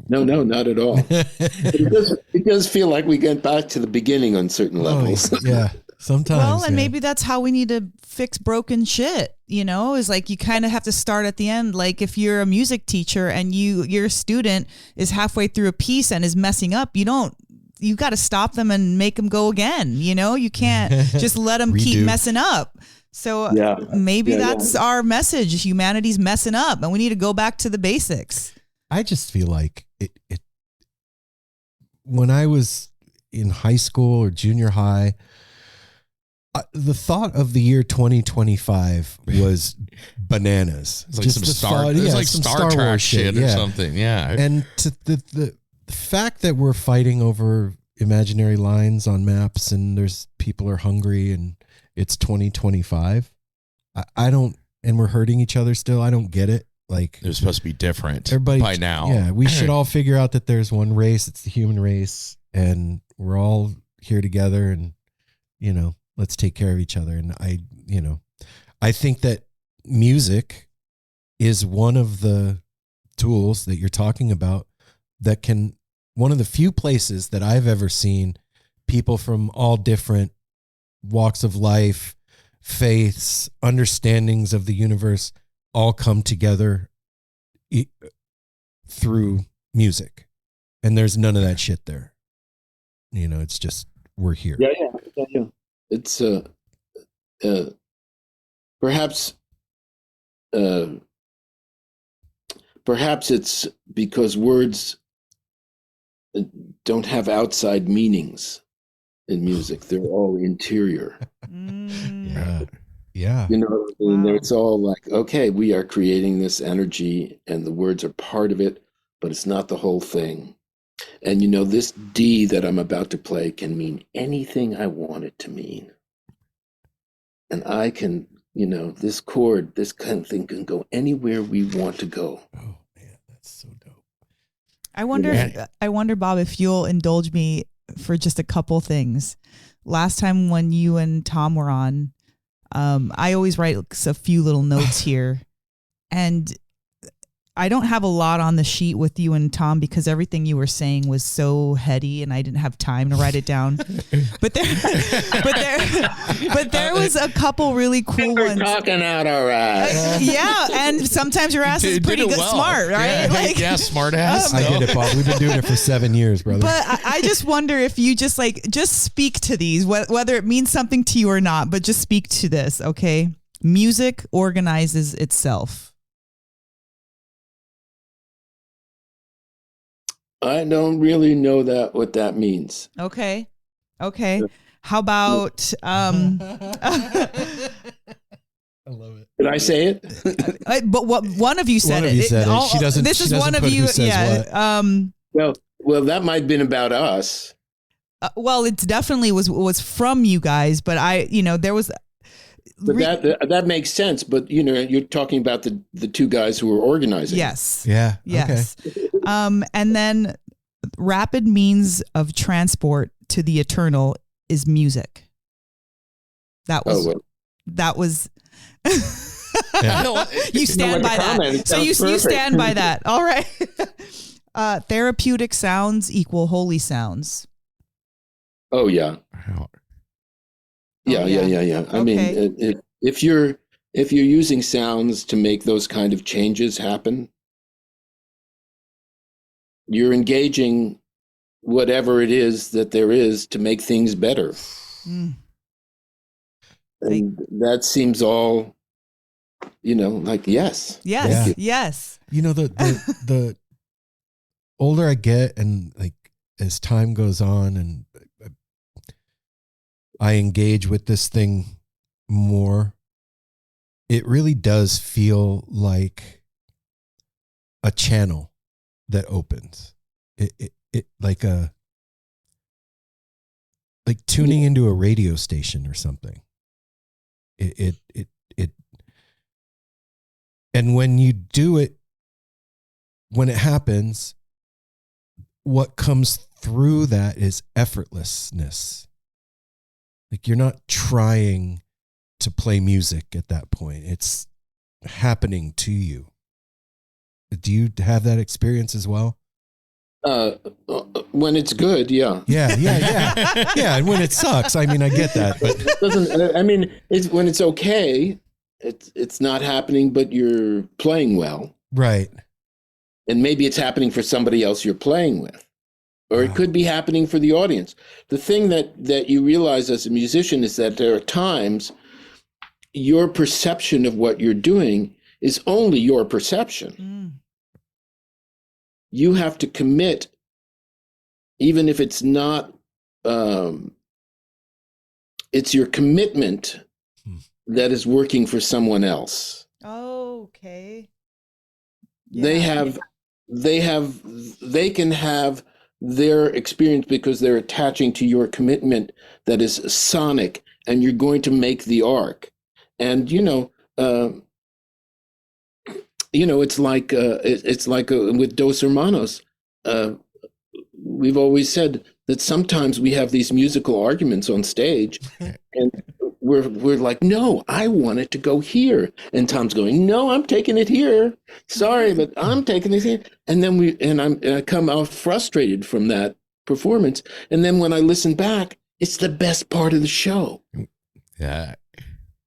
Speaker 6: No, not at all. It does feel like we get back to the beginning on certain levels.
Speaker 4: Yeah, sometimes.
Speaker 5: Well, and maybe that's how we need to fix broken shit, is like you kind of have to start at the end. Like if you're a music teacher and your student is halfway through a piece and is messing up, you got to stop them and make them go again. You can't just let them keep messing up. So maybe that's our message. Humanity's messing up and we need to go back to the basics.
Speaker 4: I just feel like it when I was in high school or junior high, the thought of the year 2025 was bananas.
Speaker 7: It's like some Star Trek shit or something. Yeah.
Speaker 4: And to the fact that we're fighting over imaginary lines on maps and people are hungry and it's 2025. I don't, and we're hurting each other still. I don't get it. Like
Speaker 7: they're supposed to be different
Speaker 4: everybody,
Speaker 7: by now.
Speaker 4: Yeah, we should all figure out that there's one race. It's the human race, and we're all here together. And let's take care of each other. And I think that music is one of the tools that you're talking about that can. One of the few places that I've ever seen people from all different walks of life, faiths, understandings of the universe all come together through music. And there's none of that shit there. You know, it's just, we're here.
Speaker 6: Yeah. It's perhaps it's because words don't have outside meanings in music. They're all interior.
Speaker 4: Yeah.
Speaker 6: You know, and it's all like, okay, we are creating this energy and the words are part of it, but it's not the whole thing. And you know, this D that I'm about to play can mean anything I want it to mean. And I can, you know, this chord, this kind of thing can go anywhere we want to go.
Speaker 4: Oh man, that's so dope.
Speaker 5: I wonder, Bob, if you'll indulge me for just a couple things. Last time when you and Tom were on, I always write a few little notes here, and I don't have a lot on the sheet with you and Tom because everything you were saying was so heady and I didn't have time to write it down. But there was a couple really cool
Speaker 6: We're
Speaker 5: ones.
Speaker 6: talking out our ass.
Speaker 5: Yeah, and sometimes your ass is pretty good, smart, right?
Speaker 7: Yeah, smart ass.
Speaker 4: I get it, Bob. We've been doing it for 7 years, brother.
Speaker 5: But I just wonder if you just speak to these, whether it means something to you or not, but just speak to this, okay? Music organizes itself.
Speaker 6: I don't really know what that means.
Speaker 5: Okay. How about
Speaker 4: I love it.
Speaker 6: Did I say it?
Speaker 5: but what one of you said
Speaker 4: One of you said it. She doesn't.
Speaker 5: This
Speaker 4: she
Speaker 5: is
Speaker 4: doesn't
Speaker 5: one of
Speaker 4: put
Speaker 5: you.
Speaker 4: who says
Speaker 5: Yeah.
Speaker 4: what.
Speaker 6: Well, that might have been about us.
Speaker 5: Well, it definitely was from you guys, but there was.
Speaker 6: But that makes sense. But you know, you're talking about the two guys who were organizing.
Speaker 5: Yes.
Speaker 4: Yeah.
Speaker 5: Yes. And then rapid means of transport to the eternal is music. That was. That was. You stand by that. So you stand by that. All right. Therapeutic sounds equal holy sounds.
Speaker 6: Oh yeah. Yeah. I mean, if you're using sounds to make those kind of changes happen, you're engaging whatever it is that there is to make things better. And that seems all, you know, like yes.
Speaker 5: Yes.
Speaker 4: You know, the older I get and like as time goes on and I engage with this thing more, it really does feel like a channel that opens. It like tuning into a radio station or something. It and when you do it, when it happens, what comes through that is effortlessness. Like you're not trying to play music at that point. It's happening to you. Do you have that experience as well?
Speaker 6: When it's good, yeah.
Speaker 4: Yeah. Yeah, and when it sucks, I mean, I get that, but
Speaker 6: It doesn't. I mean, when it's okay, it's not happening, but you're playing well,
Speaker 4: right.
Speaker 6: and maybe it's happening for somebody else you're playing with, or it could be happening for the audience. The thing that you realize as a musician is that there are times your perception of what you're doing is only your perception. You have to commit, even if it's not, it's your commitment that is working for someone else.
Speaker 5: Okay.
Speaker 6: Yeah. They can have their experience because they're attaching to your commitment that is sonic, and you're going to make the arc. And it's like with Dos Hermanos. We've always said that sometimes we have these musical arguments on stage, and we're like, no, I want it to go here, and Tom's going, no, I'm taking it here. Sorry, but I'm taking it here. And then I come out frustrated from that performance. And then when I listen back, it's the best part of the show.
Speaker 7: Yeah.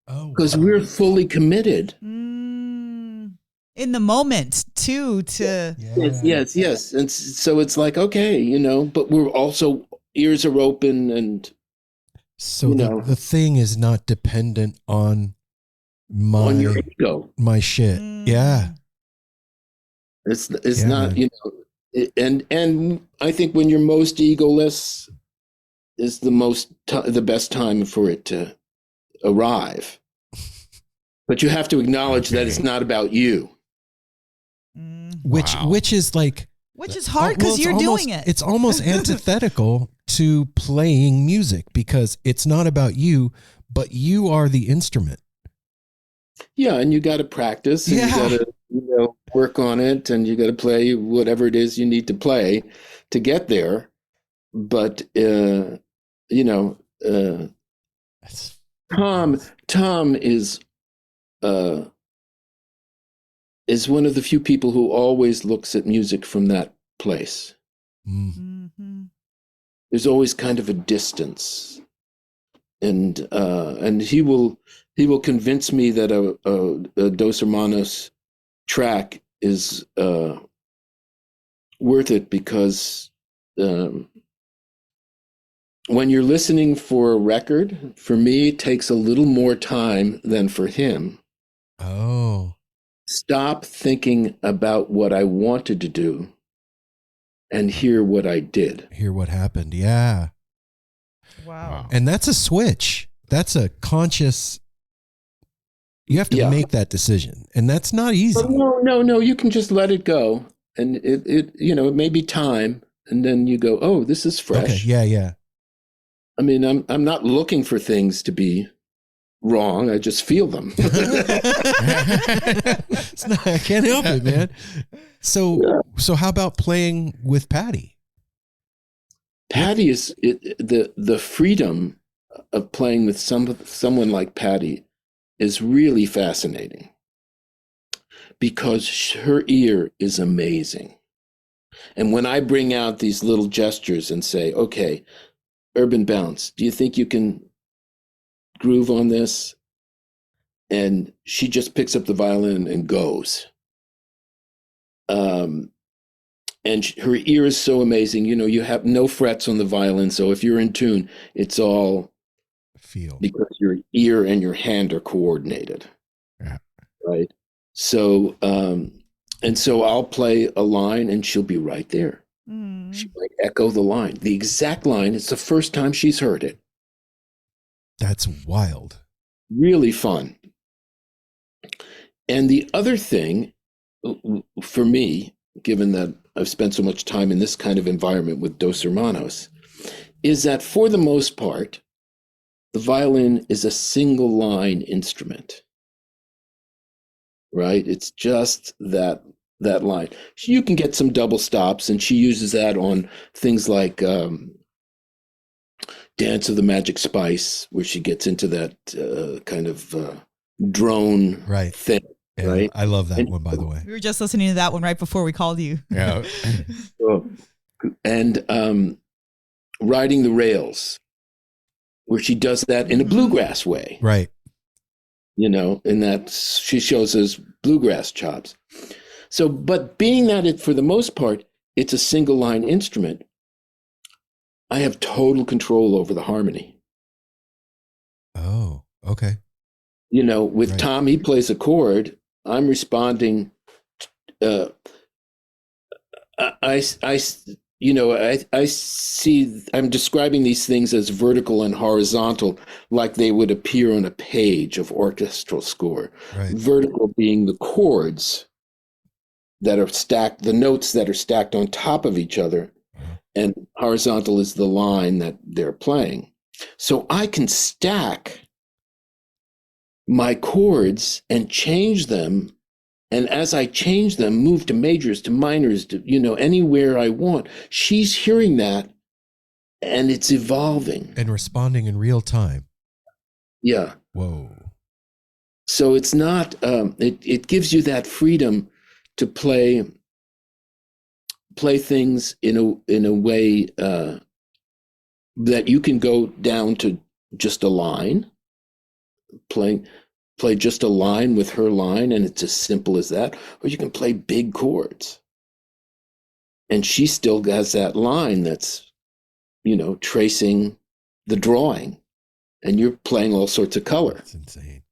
Speaker 4: Oh,
Speaker 6: because
Speaker 4: wow.
Speaker 6: we're fully committed.
Speaker 5: In the moment, too, to
Speaker 6: Yes. And so it's like, okay, but we're also, ears are open and,
Speaker 4: So the thing is not dependent on
Speaker 6: on your
Speaker 4: my
Speaker 6: ego.
Speaker 4: my shit. Yeah.
Speaker 6: It's
Speaker 4: Yeah,
Speaker 6: not,
Speaker 4: man.
Speaker 6: and I think when you're most egoless is the best time for it to arrive. But you have to acknowledge that it's not about you.
Speaker 4: Which is like,
Speaker 5: which is hard
Speaker 4: well,
Speaker 5: because
Speaker 4: it's
Speaker 5: you're
Speaker 4: almost-
Speaker 5: doing it.
Speaker 4: It's almost antithetical to playing music because it's not about you, but you are the instrument.
Speaker 6: Yeah, and you got to practice, and you got to work on it, and you got to play whatever it is you need to play to get there. But Tom is one of the few people who always looks at music from that place. There's always kind of a distance, and he will convince me that a Dos Hermanos track is worth it because when you're listening for a record, for me, it takes a little more time than for him.
Speaker 4: Oh.
Speaker 6: Stop thinking about what I wanted to do and hear what I did.
Speaker 4: Hear what happened. Yeah.
Speaker 5: Wow.
Speaker 4: And that's a switch. That's a conscious, you have to make that decision. And that's not easy.
Speaker 6: No, you can just let it go. And it may be time. And then you go, oh, this is fresh.
Speaker 4: Okay. Yeah.
Speaker 6: I mean, I'm not looking for things to be wrong. I just feel them.
Speaker 4: I can't help it, man. So how about playing with Patti?
Speaker 6: Patti is the freedom of playing with someone like Patti is really fascinating because her ear is amazing. And when I bring out these little gestures and say, okay, urban bounce, do you think you can groove on this? And she just picks up the violin and goes. And her ear is so amazing. You have no frets on the violin. So if you're in tune, it's all
Speaker 4: feel
Speaker 6: because your ear and your hand are coordinated.
Speaker 7: Yeah.
Speaker 6: Right. So, and so I'll play a line and she'll be right there. She might echo the line. The exact line. It's the first time she's heard it.
Speaker 4: That's wild.
Speaker 6: Really fun. And the other thing for me, given that I've spent so much time in this kind of environment with Dos Hermanos, is that for the most part, the violin is a single line instrument, right? It's just that line. You can get some double stops, and she uses that on things like Dance of the Magic Spice, where she gets into that kind of drone thing.
Speaker 4: Yeah,
Speaker 6: right.
Speaker 4: I love that one, by the way.
Speaker 5: We were just listening to that one right before we called you.
Speaker 7: Yeah.
Speaker 6: And Riding the Rails, where she does that in a bluegrass way.
Speaker 4: Right.
Speaker 6: And that she shows us bluegrass chops. So, but being that for the most part, it's a single line instrument, I have total control over the harmony.
Speaker 4: Oh, okay.
Speaker 6: With Tom, he plays a chord. I'm responding. I see. I'm describing these things as vertical and horizontal, like they would appear on a page of orchestral score.
Speaker 4: Right.
Speaker 6: Vertical being the chords that are stacked, the notes that are stacked on top of each other, and horizontal is the line that they're playing. So I can stack my chords and change them. And as I change them, move to majors, to minors, to, anywhere I want. She's hearing that and it's evolving.
Speaker 4: And responding in real time.
Speaker 6: Yeah.
Speaker 4: Whoa.
Speaker 6: So it's not, it gives you that freedom to play things in a way that you can go down to just a line. play just a line with her line, and it's as simple as that, or you can play big chords. And she still has that line that's, tracing the drawing, and you're playing all sorts of color.
Speaker 4: That's insane.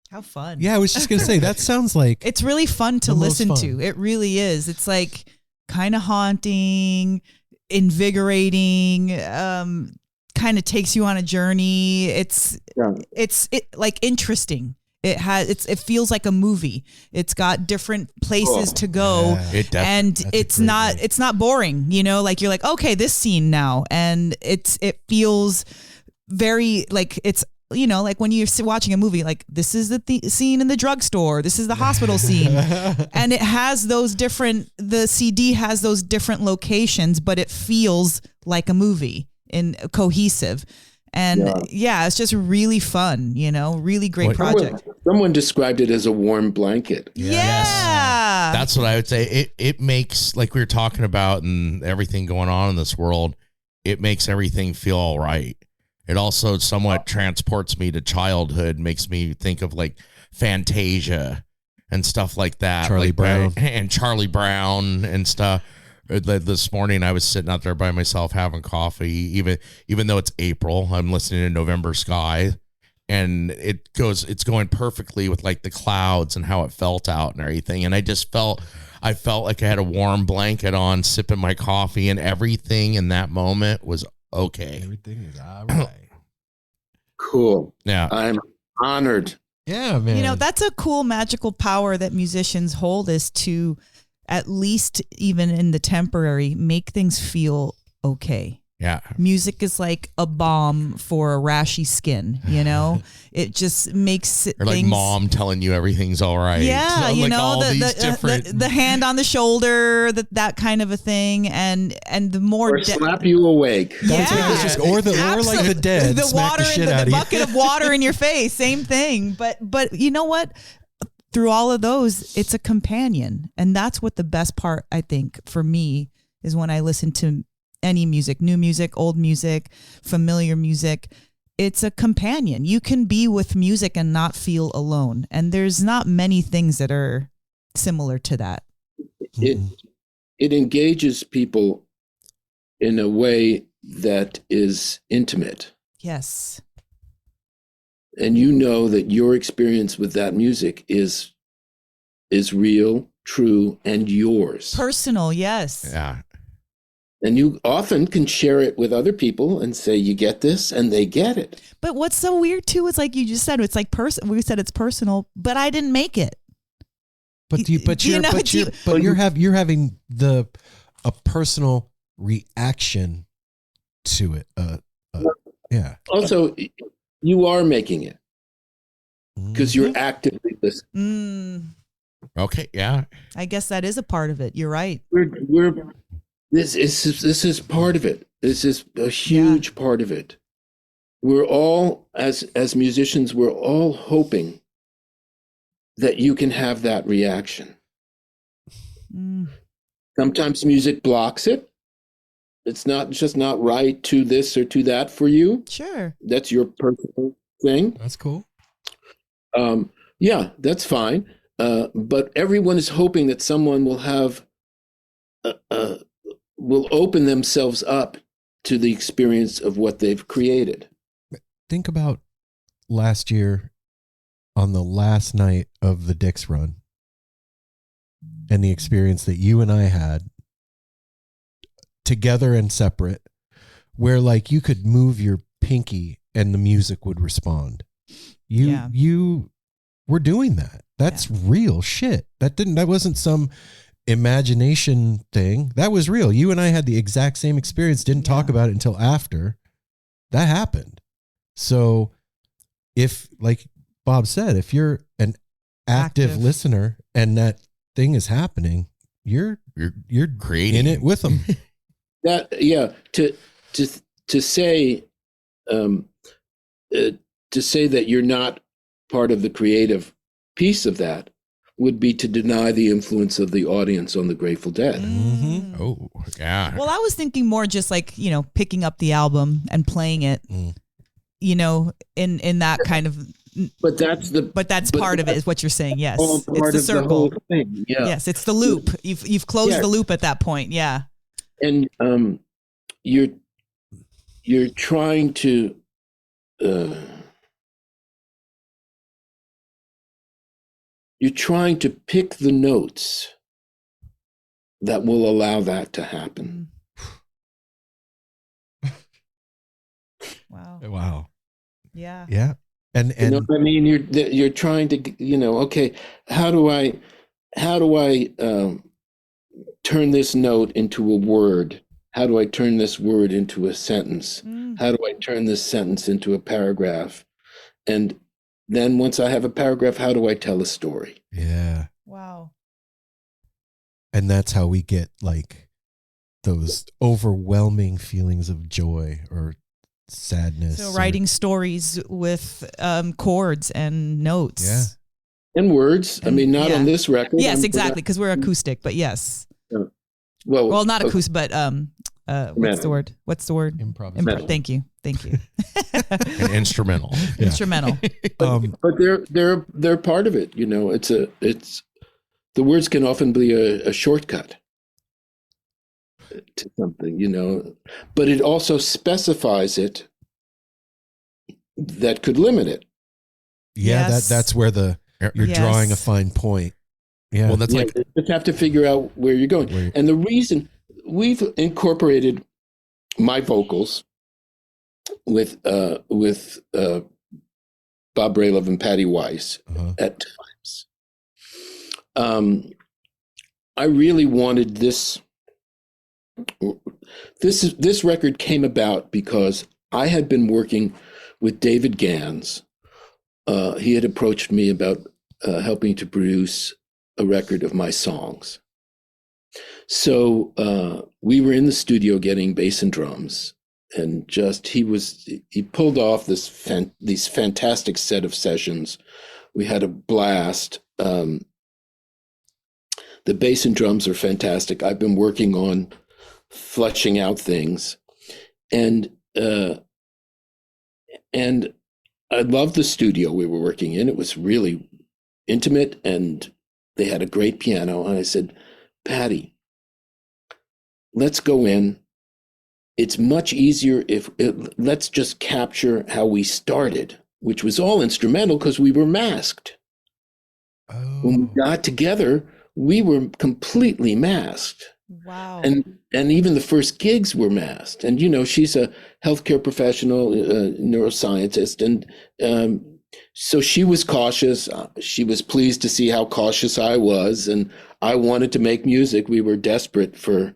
Speaker 5: How fun.
Speaker 4: Yeah, I was just going to say, that sounds like
Speaker 5: it's really fun to listen to. It really is. It's like kind of haunting, invigorating, kind of takes you on a journey. It's like interesting. It feels like a movie. It's got different places to go, and it's not boring. Like you're like, okay, this scene now, and it feels very like it's. Like when you're watching a movie, like this is the scene in the drugstore, this is the hospital scene, and it has the CD has those different locations, but it feels like a movie and cohesive. And it's just really fun, really great project.
Speaker 6: Someone described it as a warm blanket.
Speaker 5: Yeah.
Speaker 7: Yes. That's what I would say. It makes, like we were talking about and everything going on in this world, it makes everything feel all right. It also somewhat transports me to childhood, makes me think of like Fantasia and stuff like that.
Speaker 4: Charlie Brown.
Speaker 7: And Charlie Brown and stuff. This morning I was sitting out there by myself having coffee, even though it's April, I'm listening to November Sky, and it's going perfectly with like the clouds and how it felt out and everything. And I felt like I had a warm blanket on, sipping my coffee, and everything in that moment was okay.
Speaker 4: Everything is all right.
Speaker 6: Cool.
Speaker 7: Yeah.
Speaker 6: I'm honored.
Speaker 4: Yeah, man.
Speaker 5: That's a cool magical power that musicians hold, is to at least, even in the temporary, make things feel okay.
Speaker 7: Yeah.
Speaker 5: Music is like a balm for a rashy skin, It just makes
Speaker 7: or like
Speaker 5: things,
Speaker 7: mom telling you everything's all right.
Speaker 5: Yeah,
Speaker 7: like all these different
Speaker 5: the hand on the shoulder, that kind of a thing, and the more
Speaker 6: or slap you awake.
Speaker 4: That's what I was just, or like the Dead,
Speaker 5: the
Speaker 4: smack
Speaker 5: water,
Speaker 4: the shit out
Speaker 5: the
Speaker 4: of
Speaker 5: bucket of water in your face, same thing. But you know what? Through all of those, it's a companion, and that's what the best part, I think, for me, is when I listen to any music, new music, old music, familiar music. It's a companion. You can be with music and not feel alone. And there's not many things that are similar to that.
Speaker 6: It engages people in a way that is intimate.
Speaker 5: Yes.
Speaker 6: And that your experience with that music is real, true, and yours.
Speaker 5: Personal, yes.
Speaker 7: Yeah.
Speaker 6: And you often can share it with other people and say, you get this, and they get it.
Speaker 5: But what's so weird too is, like you just said, it's like we said it's personal, but I didn't make it.
Speaker 4: You're having a personal reaction to it. Yeah.
Speaker 6: Also, you are making it because you're actively listening.
Speaker 7: Okay. Yeah.
Speaker 5: I guess that is a part of it. You're right.
Speaker 6: This is part of it. This is a huge part of it. We're all, as musicians, we're all hoping that you can have that reaction. Sometimes music blocks it. It's just not right to this or to that for you.
Speaker 5: Sure.
Speaker 6: That's your personal thing.
Speaker 4: That's cool.
Speaker 6: Yeah, that's fine. But everyone is hoping that someone will have will open themselves up to the experience of what they've created.
Speaker 4: Think about last year on the last night of the Dix run and the experience that you and I had together and separate, where like you could move your pinky and the music would respond. You were doing that. That's real shit. That wasn't some imagination thing. That was real. You and I had the exact same experience, didn't talk about it until after that happened. So if, like Bob said, if you're an active listener and that thing is happening, you're
Speaker 7: creating
Speaker 4: in it with them.
Speaker 6: To say that you're not part of the creative piece of that would be to deny the influence of the audience on the Grateful Dead.
Speaker 7: Mm-hmm. Oh, yeah.
Speaker 5: Well, I was thinking more just like, picking up the album and playing it in that kind of.
Speaker 6: But that's
Speaker 5: part of it, is what you're saying. Yes,
Speaker 6: all
Speaker 5: it's
Speaker 6: part
Speaker 5: the
Speaker 6: of
Speaker 5: circle.
Speaker 6: the whole thing. Yeah.
Speaker 5: Yes, it's the loop. You've closed the loop at that point. Yeah.
Speaker 6: And you're trying to pick the notes that will allow that to happen.
Speaker 5: Wow.
Speaker 4: Wow.
Speaker 5: Yeah.
Speaker 4: Yeah. And
Speaker 6: you know what I mean? You're trying to, okay, how do I turn this note into a word? How do I turn this word into a sentence? How do I turn this sentence into a paragraph? And then once I have a paragraph, how do I tell a story?
Speaker 4: Yeah.
Speaker 5: Wow.
Speaker 4: And that's how we get like those overwhelming feelings of joy or sadness.
Speaker 5: So writing stories with chords and notes.
Speaker 4: Yeah.
Speaker 6: And words. I mean, not on this record.
Speaker 5: Yes, exactly, because we're acoustic, but yes.
Speaker 6: Well,
Speaker 5: not acoustic, but what's the word?
Speaker 4: Improvisation.
Speaker 5: Thank you.
Speaker 7: An instrumental.
Speaker 4: Yeah.
Speaker 5: Instrumental.
Speaker 6: But they're part of it. It's the words can often be a shortcut to something, but it also specifies it that could limit it.
Speaker 4: Yeah,
Speaker 5: Yes.
Speaker 4: that's where you're drawing a fine point. Yeah.
Speaker 7: Well, that's like
Speaker 6: You just have to figure out where you're going. And the reason we've incorporated my vocals with Bob Bralove and Patti Weiss at times. I really wanted this record came about because I had been working with David Gans. He had approached me about helping to produce a record of my songs. So we were in the studio getting bass and drums, and he pulled off these fantastic set of sessions. We had a blast. The bass and drums are fantastic. I've been working on fleshing out things, and I loved the studio we were working in. It was really intimate, and they had a great piano. And I said, Patti, let's go in. It's much easier let's just capture how we started, which was all instrumental because we were masked.
Speaker 4: Oh.
Speaker 6: When we got together, we were completely masked.
Speaker 5: Wow.
Speaker 6: And even the first gigs were masked. And, she's a healthcare professional, neuroscientist. And so she was cautious. She was pleased to see how cautious I was. And I wanted to make music. We were desperate for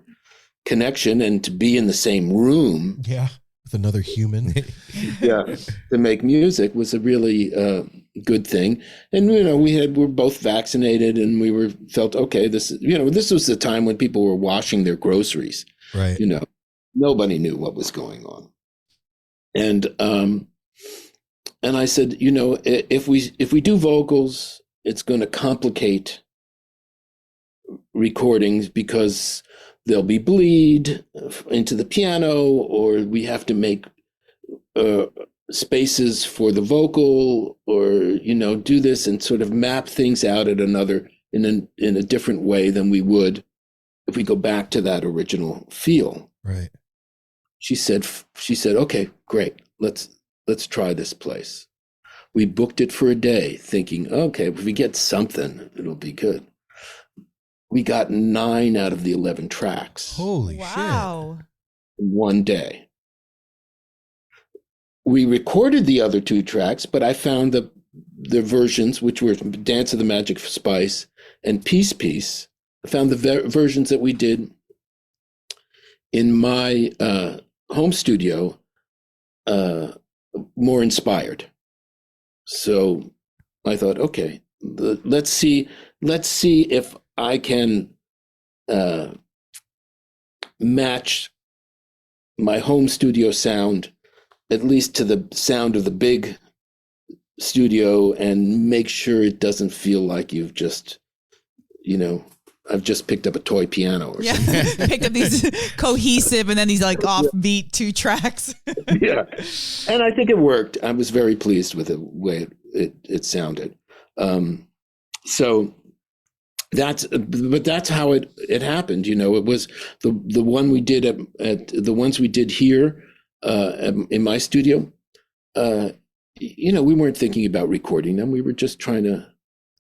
Speaker 6: connection and to be in the same room.
Speaker 4: Yeah. With another human.
Speaker 6: Yeah. To make music was a really good thing. And, we're both vaccinated, and we felt, okay, this was the time when people were washing their groceries.
Speaker 4: Right.
Speaker 6: Nobody knew what was going on. And I said, if we do vocals, it's going to complicate recordings because there'll be bleed into the piano, or we have to make spaces for the vocal, or do this and sort of map things out at another in a different way than we would if we go back to that original feel.
Speaker 4: Right.
Speaker 6: She said, okay, great. Let's try this place. We booked it for a day thinking, okay, if we get something, it'll be good. We got 9 out of the 11 tracks.
Speaker 4: Holy
Speaker 5: wow.
Speaker 6: In one day. We recorded the other 2 tracks, but I found the versions, which were Dance of the Magic Spice and Peace Piece. I found the versions that we did in my home studio more inspired. So I thought, okay, let's see if I can match my home studio sound at least to the sound of the big studio, and make sure it doesn't feel like you've just, I've just picked up a toy piano or
Speaker 5: Yeah,
Speaker 6: something.
Speaker 5: picked up these cohesive and then these like offbeat 2 tracks.
Speaker 6: Yeah, and I think it worked. I was very pleased with the way it sounded. So that's how it happened. You know, it was the one we did at the ones we did here in my studio. You know, we weren't thinking about recording them. We were just trying to.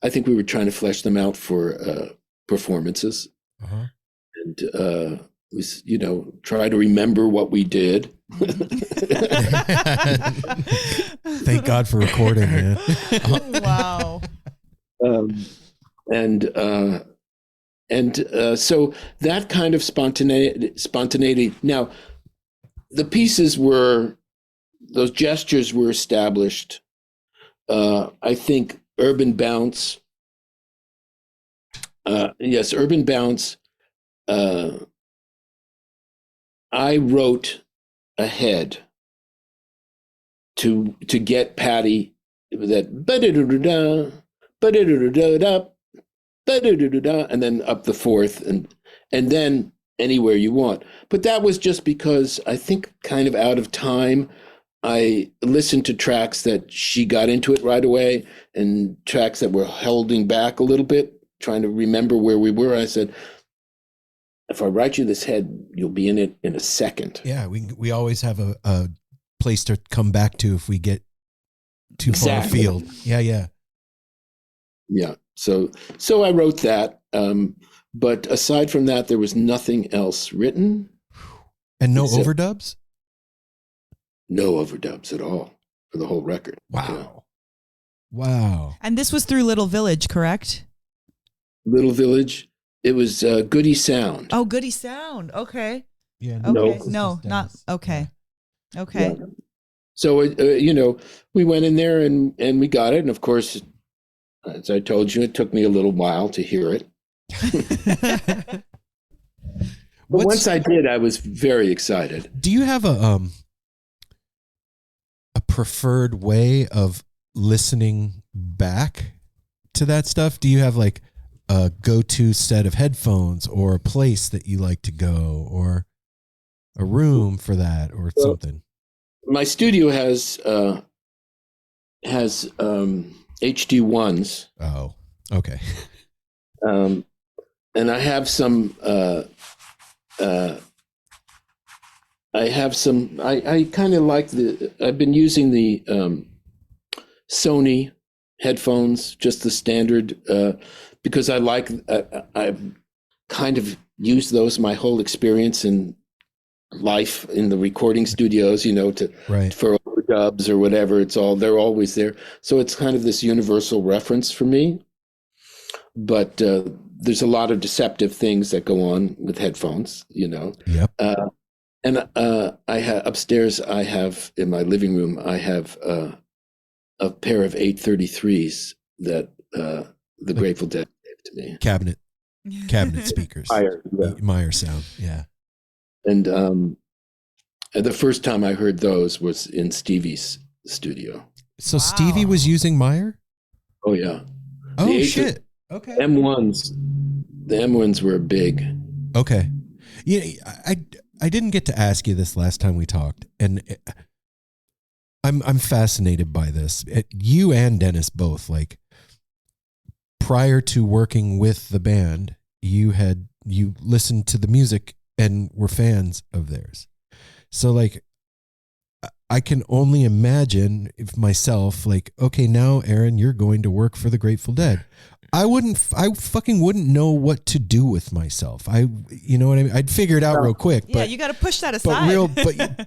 Speaker 6: I think we were trying to flesh them out for performances, and we, you know, try to remember what we did.
Speaker 4: Thank God for recording, man.
Speaker 5: Wow.
Speaker 6: So that kind of spontaneity. Now, the pieces those gestures were established. I think Urban Bounce. Yes, Urban Bounce. I wrote ahead to get Patti that ba-da-da-da-da, ba-da-da-da-da, ba-da-da-da-da, and then up the fourth, and then anywhere you want. But that was just because I think kind of out of time, I listened to tracks that she got into it right away and tracks that were holding back a little bit, trying to remember where we were. I said, if I write you this head, you'll be in it in a second.
Speaker 4: Yeah, we always have a place to come back to if we get too far afield. Yeah.
Speaker 6: So I wrote that. But aside from that, there was nothing else written.
Speaker 4: And no overdubs?
Speaker 6: No overdubs at all for the whole record.
Speaker 4: Wow. Wow.
Speaker 5: And this was through Little Village, correct?
Speaker 6: Little Village. It was Goody Sound.
Speaker 5: Oh, Goody Sound. Okay.
Speaker 4: Yeah.
Speaker 5: Okay. No, not okay. Okay.
Speaker 6: Yeah. So, you know, we went in there and we got it. And of course, as I told you, it took me a little while to hear it. But once I did, I was very excited.
Speaker 4: Do you have a preferred way of listening back to that stuff? Do you have like a go-to set of headphones or a place that you like to go or a room for that or something?
Speaker 6: My studio has HD1s.
Speaker 4: Oh, okay.
Speaker 6: And I have some I kind of like I've been using the Sony headphones, just the standard, because I've kind of used those my whole experience in life in the recording studios, you know, for overdubs or whatever. They're always there. So it's kind of this universal reference for me. But there's a lot of deceptive things that go on with headphones, you know.
Speaker 4: Yep.
Speaker 6: And I have upstairs. I have in my living room. I have a pair of 833s that the Grateful Dead gave to me.
Speaker 4: Cabinet speakers. Meyer sound. Yeah.
Speaker 6: And the first time I heard those was in Stevie's studio.
Speaker 4: So wow. Stevie was using Meyer?
Speaker 6: Oh yeah.
Speaker 4: Oh shit. Okay.
Speaker 6: The M1s were big.
Speaker 4: Okay. Yeah, I didn't get to ask you this last time we talked, and I'm fascinated by this. You and Dennis both, like, prior to working with the band, you listened to the music and were fans of theirs. So like, I can only imagine if myself, like, okay, now Aaron, you're going to work for the Grateful Dead. I fucking wouldn't know what to do with myself. You know what I mean? I'd figure it out real quick.
Speaker 5: Yeah, you got to push that aside.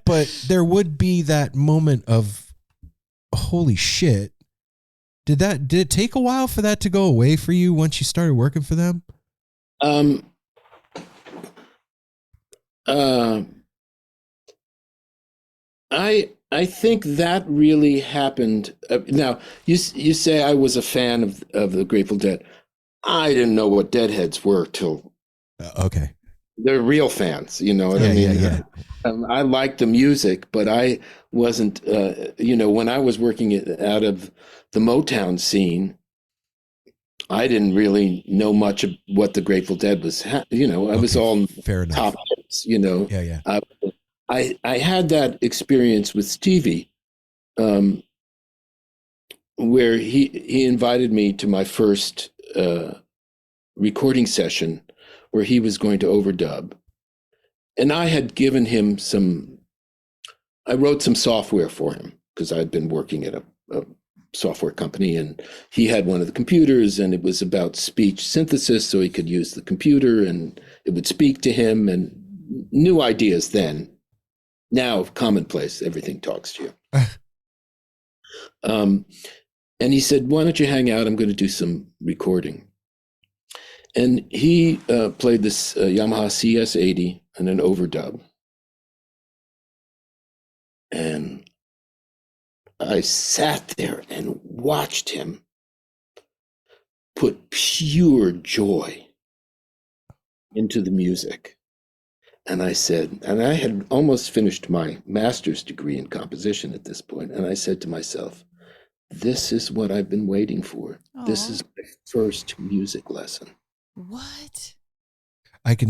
Speaker 4: But there would be that moment of, holy shit. Did it take a while for that to go away for you once you started working for them?
Speaker 6: I think that really happened. Now, you say I was a fan of the Grateful Dead. I didn't know what Deadheads were till
Speaker 4: okay.
Speaker 6: They're real fans, you know what I mean?
Speaker 4: Yeah.
Speaker 6: I liked the music, but I wasn't. When I was working out of the Motown scene, I didn't really know much of what the Grateful Dead was. I was all
Speaker 2: Fair enough.
Speaker 6: top hits.
Speaker 2: Yeah.
Speaker 6: I had that experience with Stevie, where he invited me to my first recording session, where he was going to overdub, and I had given him I wrote some software for him because I'd been working at a software company, and he had one of the computers, and it was about speech synthesis, so he could use the computer and it would speak to him, and new ideas then. Now commonplace, everything talks to you. And he said, why don't you hang out? I'm going to do some recording. And he played this Yamaha CS80 and an overdub. And I sat there and watched him put pure joy into the music. And I said, and I had almost finished my master's degree in composition at this point, and I said to myself, this is what I've been waiting for.
Speaker 5: Aww.
Speaker 6: This is my first music lesson.
Speaker 5: What?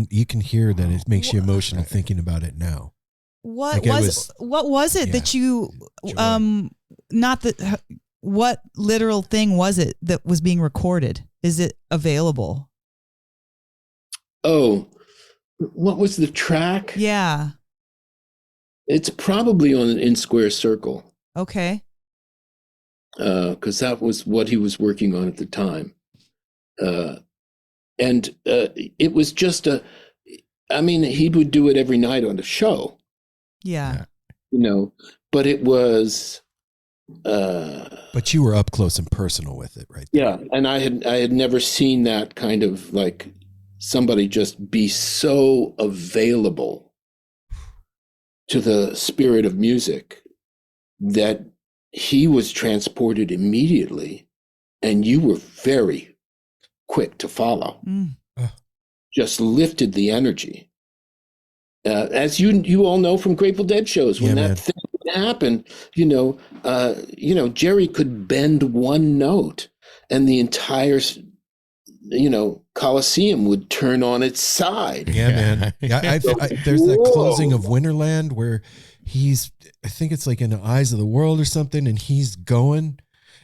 Speaker 2: You can hear that it makes you emotional thinking about it now.
Speaker 5: What
Speaker 2: Like
Speaker 5: what was it that you what literal thing was it that was being recorded? Is it available?
Speaker 6: Oh, what was the track?
Speaker 5: Yeah.
Speaker 6: It's probably on In Square Circle,
Speaker 5: Okay.
Speaker 6: because that was what he was working on at the time. And it was just he would do it every night on the show,
Speaker 5: Yeah.
Speaker 6: but it was,
Speaker 2: But you were up close and personal with it, right?
Speaker 6: yeah. And I had never seen that kind of like somebody just be so available to the spirit of music that he was transported immediately, and you were very quick to follow. Just lifted the energy. As you all know from Grateful Dead shows, when that thing would happen, Jerry could bend one note, and the entire, Coliseum would turn on its side.
Speaker 2: Yeah, man. Yeah, there's that closing of Winterland where I think it's like in the Eyes of the World or something, and he's going,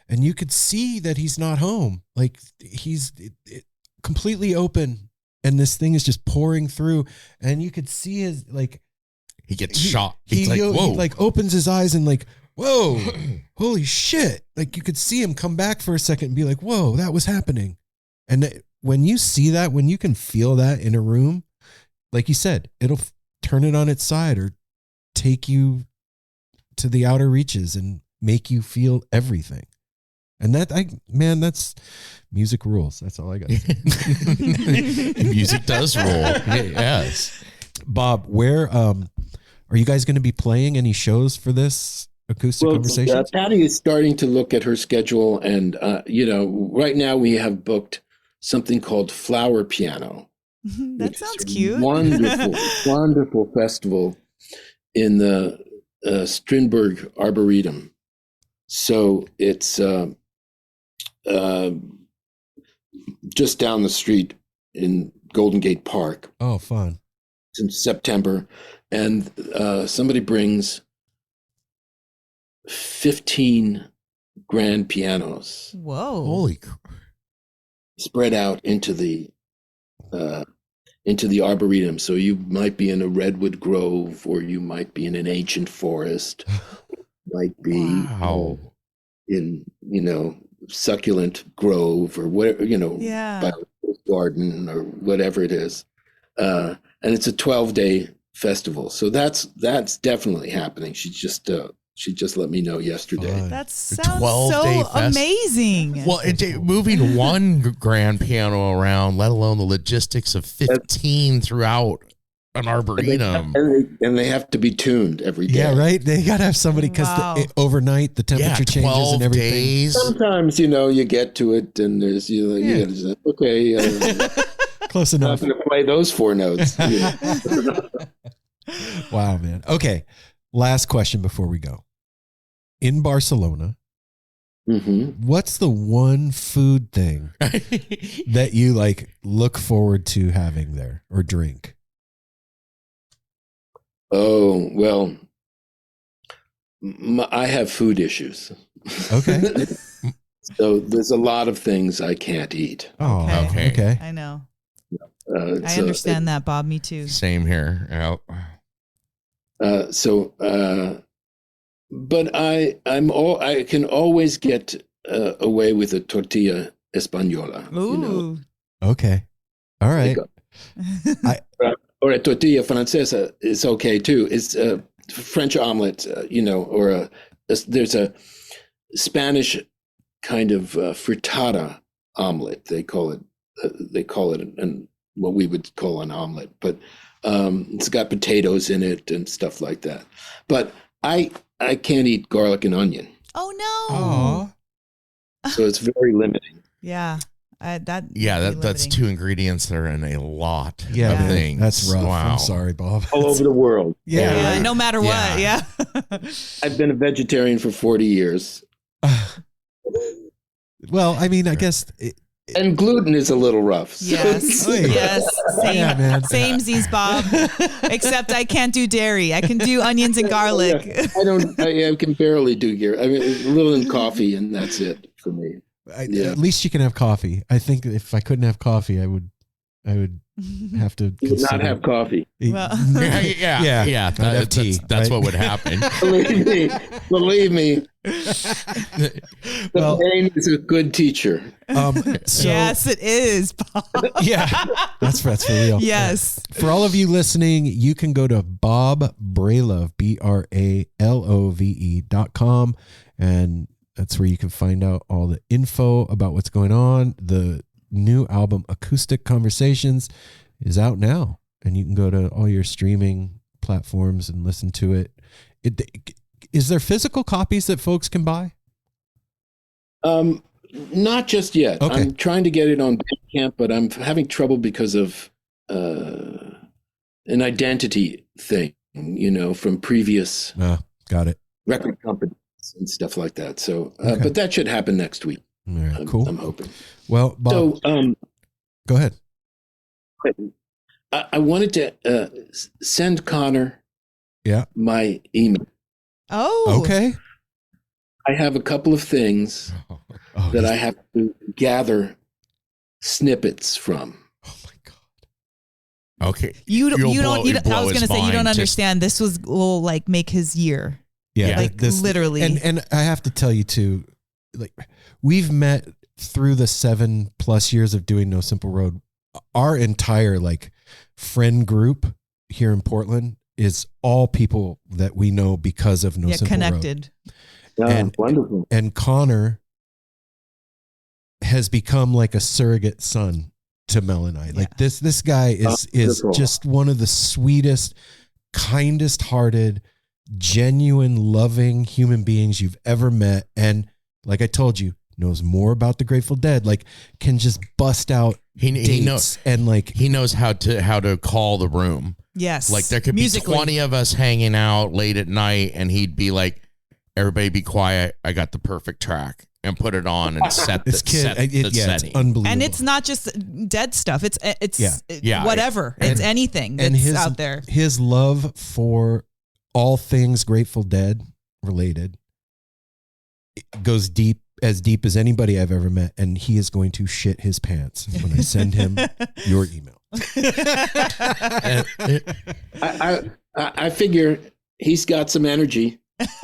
Speaker 2: and you could see that he's not home. Like he's completely open, and this thing is just pouring through, and you could see his
Speaker 7: he gets shot.
Speaker 2: He,
Speaker 7: He's like, whoa.
Speaker 2: he opens his eyes and whoa, holy shit. Like you could see him come back for a second and be like, whoa, that was happening. And when you see that, when you can feel that in a room, like you said, it'll turn it on its side or take you to the outer reaches and make you feel everything. And that's music rules. That's all I got.
Speaker 7: Music does roll. Yes.
Speaker 2: Bob, where are you guys going to be playing any shows for this Acoustic Conversations?
Speaker 6: Patti is starting to look at her schedule, and right now we have booked something called Flower Piano.
Speaker 5: That sounds cute.
Speaker 6: Wonderful, wonderful festival in the Strindberg Arboretum. So it's just down the street in Golden Gate Park.
Speaker 2: Oh, fun.
Speaker 6: It's in September, and somebody brings 15 grand pianos.
Speaker 5: Whoa.
Speaker 7: Holy crap.
Speaker 6: Spread out into the arboretum. So you might be in a redwood grove, or you might be in an ancient forest, might be in succulent grove, or whatever, by a garden or whatever it is. And it's a 12-day festival. So that's definitely happening. She just let me know yesterday.
Speaker 2: Fun.
Speaker 5: That sounds
Speaker 7: 12-day
Speaker 5: so amazing.
Speaker 7: Well, moving one grand piano around, let alone the logistics of 15 throughout an arboretum.
Speaker 6: And they have to be tuned every day.
Speaker 2: Yeah, right. They got to have somebody because overnight the temperature changes and everything.
Speaker 7: Days.
Speaker 6: Sometimes you get to it, and there's you gotta say, okay,
Speaker 2: close
Speaker 6: I'm
Speaker 2: enough.
Speaker 6: not going to play those 4 notes.
Speaker 2: Wow, man. Okay, last question before we go. In Barcelona, What's the one food thing that you like look forward to having there or drink?
Speaker 6: Oh, well, I have food issues.
Speaker 2: Okay.
Speaker 6: So there's a lot of things I can't eat.
Speaker 2: Oh,
Speaker 7: Okay.
Speaker 2: okay.
Speaker 5: I know.
Speaker 6: Uh,
Speaker 5: I
Speaker 6: so
Speaker 5: understand that, Bob. Me too.
Speaker 7: Same here.
Speaker 6: But I can always get away with a tortilla española.
Speaker 5: Ooh.
Speaker 6: You know?
Speaker 2: Okay. All right.
Speaker 6: Or a tortilla francesa is okay too. It's a French omelet, or there's a Spanish kind of frittata omelet. They call it and what we would call an omelet, but it's got potatoes in it and stuff like that. But I can't eat garlic and onion,
Speaker 5: Oh no.
Speaker 2: Oh.
Speaker 6: so it's very limiting.
Speaker 5: Yeah. That's
Speaker 7: That's two ingredients that are in a lot
Speaker 2: Yeah,
Speaker 7: of
Speaker 2: man,
Speaker 7: things.
Speaker 2: that's rough.
Speaker 7: Wow.
Speaker 2: I'm sorry, Bob.
Speaker 6: All over the world.
Speaker 2: Yeah.
Speaker 5: Yeah, no matter what. Yeah.
Speaker 6: I've been a vegetarian for 40 years.
Speaker 2: Well, I mean, I guess.
Speaker 6: And gluten is a little rough. so-
Speaker 5: Yes.
Speaker 2: Oy.
Speaker 5: Yes. Same.
Speaker 2: Yeah, man.
Speaker 5: Samesies, Bob. Except I can't do dairy. I can do onions and garlic.
Speaker 6: I can barely do gear. I mean, a little in coffee, and that's it for me.
Speaker 2: At least you can have coffee. I think if I couldn't have coffee, I would have to
Speaker 6: You would not
Speaker 2: consider-
Speaker 6: have coffee.
Speaker 5: Well-
Speaker 2: Yeah. I'd have tea,
Speaker 7: That's
Speaker 2: right?
Speaker 7: what would happen.
Speaker 6: Believe me.
Speaker 2: Well-
Speaker 6: The pain is a good teacher.
Speaker 2: So,
Speaker 5: Yes, it is, Bob.
Speaker 2: yeah, that's for real.
Speaker 5: Yes.
Speaker 2: For all of you listening, you can go to Bob Bralove, BRALOVE.com, and that's where you can find out all the info about what's going on. The new album, Acoustic Conversations, is out now, and you can go to all your streaming platforms and listen to it. Is there physical copies that folks can buy?
Speaker 6: Not just yet.
Speaker 2: Okay.
Speaker 6: I'm trying to get it on Bandcamp, but I'm having trouble because of an identity thing, from previous
Speaker 2: Got it.
Speaker 6: record companies and stuff like that. So,
Speaker 2: Okay.
Speaker 6: but that should happen next week.
Speaker 2: All right, cool.
Speaker 6: I'm hoping.
Speaker 2: Well, Bob,
Speaker 6: So,
Speaker 2: go ahead.
Speaker 6: I wanted to send Connor
Speaker 2: Yeah.
Speaker 6: my email.
Speaker 5: Oh.
Speaker 2: Okay.
Speaker 6: I have a couple of things
Speaker 2: Oh,
Speaker 6: that I have to gather snippets from.
Speaker 2: Oh my God.
Speaker 7: Okay.
Speaker 5: You don't.
Speaker 7: You'll
Speaker 5: You
Speaker 7: blow-
Speaker 5: don't.
Speaker 7: you'll blow
Speaker 5: I was
Speaker 7: his
Speaker 5: gonna say you don't
Speaker 7: mind.
Speaker 5: understand. This will like make his year.
Speaker 2: Yeah.
Speaker 5: Like literally.
Speaker 2: And I have to tell you too, like we've met through the 7+ years of doing No Simple Road. Our entire like friend group here in Portland is all people that we know because of No Simple
Speaker 5: connected.
Speaker 6: Yeah,
Speaker 2: And-
Speaker 6: wonderful.
Speaker 2: Road. And Connor has become like a surrogate son to Mel and I. Like this guy is
Speaker 6: wonderful.
Speaker 2: just one of the sweetest, kindest hearted, genuine, loving human beings you've ever met. And like I told you, knows more about the Grateful Dead, like can just bust out
Speaker 7: He
Speaker 2: dates
Speaker 7: knows
Speaker 2: and like
Speaker 7: he knows how to call the room.
Speaker 5: Yes.
Speaker 7: Like there could
Speaker 5: Musically.
Speaker 7: be 20 of us hanging out late at night, and he'd be like, "Everybody, be quiet! I got the perfect track," and put it on and set the,
Speaker 2: this kid.
Speaker 7: set the
Speaker 2: It's
Speaker 7: setting.
Speaker 2: unbelievable.
Speaker 5: And it's not just dead stuff. It's
Speaker 7: Yeah.
Speaker 5: whatever. It's anything that's
Speaker 2: and his
Speaker 5: out there.
Speaker 2: his love for all things Grateful Dead related goes deep as anybody I've ever met, and he is going to shit his pants when I send him your email.
Speaker 6: I figure he's got some energy.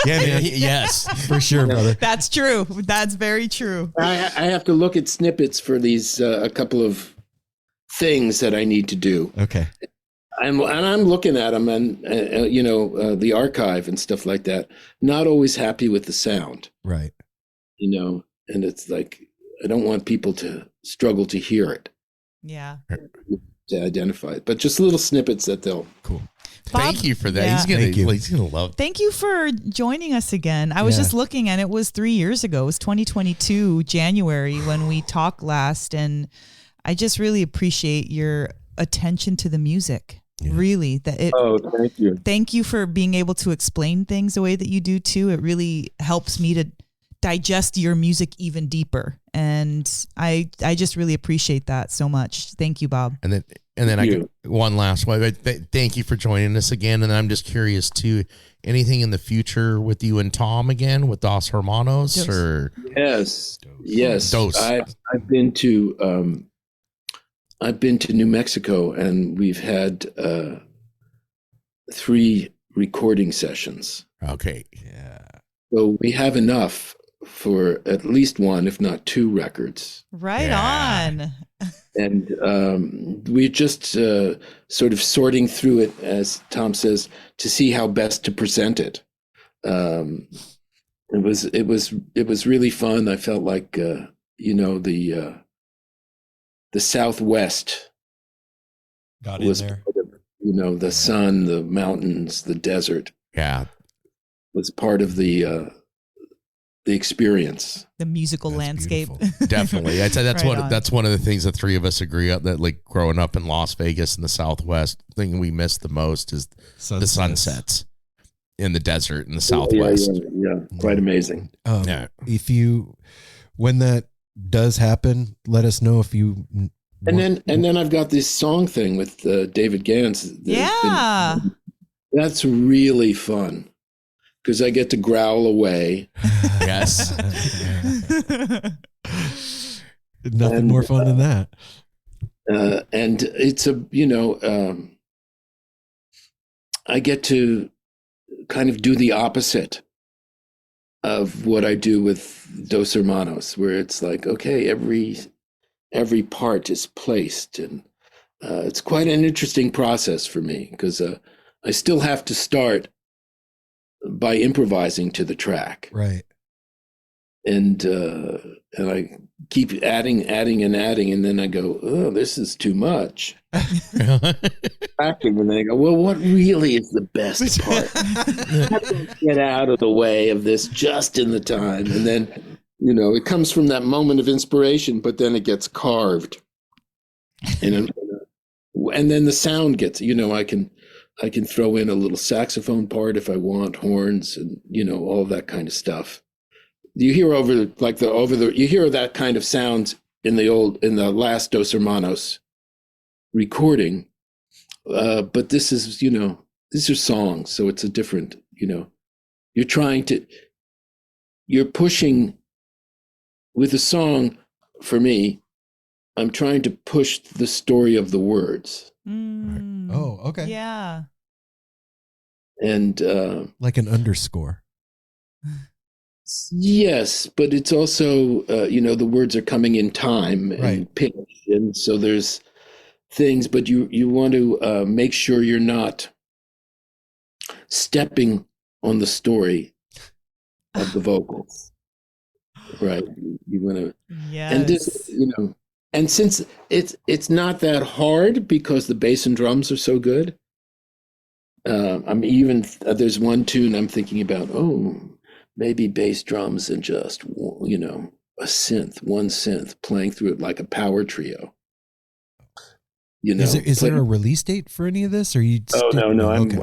Speaker 2: Yeah, man.
Speaker 7: Yes.
Speaker 2: For sure, brother.
Speaker 5: That's true. That's very true.
Speaker 6: I have to look at snippets for these a couple of things that I need to do.
Speaker 2: Okay.
Speaker 6: And I'm looking at them and the archive and stuff like that. Not always happy with the sound,
Speaker 2: Right.
Speaker 6: and it's like I don't want people to struggle to hear it,
Speaker 5: Yeah.
Speaker 6: to identify it. But just little snippets that they'll.
Speaker 2: Cool.
Speaker 7: Thank you for that.
Speaker 5: Yeah.
Speaker 2: Thank you.
Speaker 7: He's gonna love.
Speaker 5: Thank you for joining us again. I was
Speaker 2: Yeah.
Speaker 5: just looking, and it was 3 years ago. It was 2022, January, when we talked last. And I just really appreciate your attention to the music.
Speaker 2: Yeah.
Speaker 5: Really,
Speaker 6: Oh, thank you.
Speaker 5: thank you for being able to explain things the way that you do too. It really helps me to digest your music even deeper. And I just really appreciate that so much. Thank you, Bob.
Speaker 7: And then I get one last one. Thank you for joining us again. And I'm just curious too, anything in the future with you and Tom again with Dos Hermanos or
Speaker 6: Yes.
Speaker 7: Dos.
Speaker 6: I've been to New Mexico, and we've had 3 recording sessions.
Speaker 7: Okay.
Speaker 2: Yeah.
Speaker 6: So we have enough for at least 1, if not 2 records.
Speaker 5: Right on.
Speaker 6: And we're just sort of sorting through it, as Tom says, to see how best to present it. It was really fun. I felt like the Southwest
Speaker 2: Got in
Speaker 6: was
Speaker 2: there.
Speaker 6: part of, the sun, the mountains, the desert
Speaker 7: Yeah.
Speaker 6: was part of the experience.
Speaker 5: The musical
Speaker 2: That's
Speaker 5: landscape.
Speaker 2: beautiful.
Speaker 7: Definitely. I'd say that's
Speaker 5: Right on.
Speaker 7: that's one of the things the 3 of us agree on, that like growing up in Las Vegas in the Southwest, thing we miss the most is the sunsets in the desert in the Southwest.
Speaker 6: Yeah, quite amazing.
Speaker 7: Yeah.
Speaker 2: When that does happen, let us know if you.
Speaker 6: And then I've got this song thing with David Gans.
Speaker 5: Yeah.
Speaker 6: That's really fun because I get to growl away.
Speaker 7: Yes.
Speaker 2: Nothing more fun than that.
Speaker 6: And it's I get to kind of do the opposite of what I do with Dos Hermanos, where it's like, okay, every part is placed, and it's quite an interesting process for me because I still have to start by improvising to the track,
Speaker 2: Right.
Speaker 6: and I keep adding, and then I go, oh, this is too much. Acting, and then I go, well, what really is the best part? How do I get out of the way of this just in the time? And then, it comes from that moment of inspiration, but then it gets carved, and then the sound gets, I can throw in a little saxophone part if I want, horns, and all that kind of stuff. You hear you hear that kind of sound in the last Dos Hermanos recording, but this is these are songs, so it's a different you're pushing with a song. For me, I'm trying to push the story of the words,
Speaker 2: Oh, okay.
Speaker 5: Yeah.
Speaker 6: and
Speaker 2: Like an underscore.
Speaker 6: yes, but it's also the words are coming in time and
Speaker 2: Right.
Speaker 6: pitch, and so there's things, but you want to make sure you're not stepping on the story of the vocals, right? You want to,
Speaker 5: Yes.
Speaker 6: and this, and since it's not that hard because the bass and drums are so good. There's one tune I'm thinking about. Oh, maybe bass drums and just one synth playing through it like a power trio.
Speaker 2: Is there a release date for any of this? Or you?
Speaker 6: Oh no!
Speaker 2: Okay.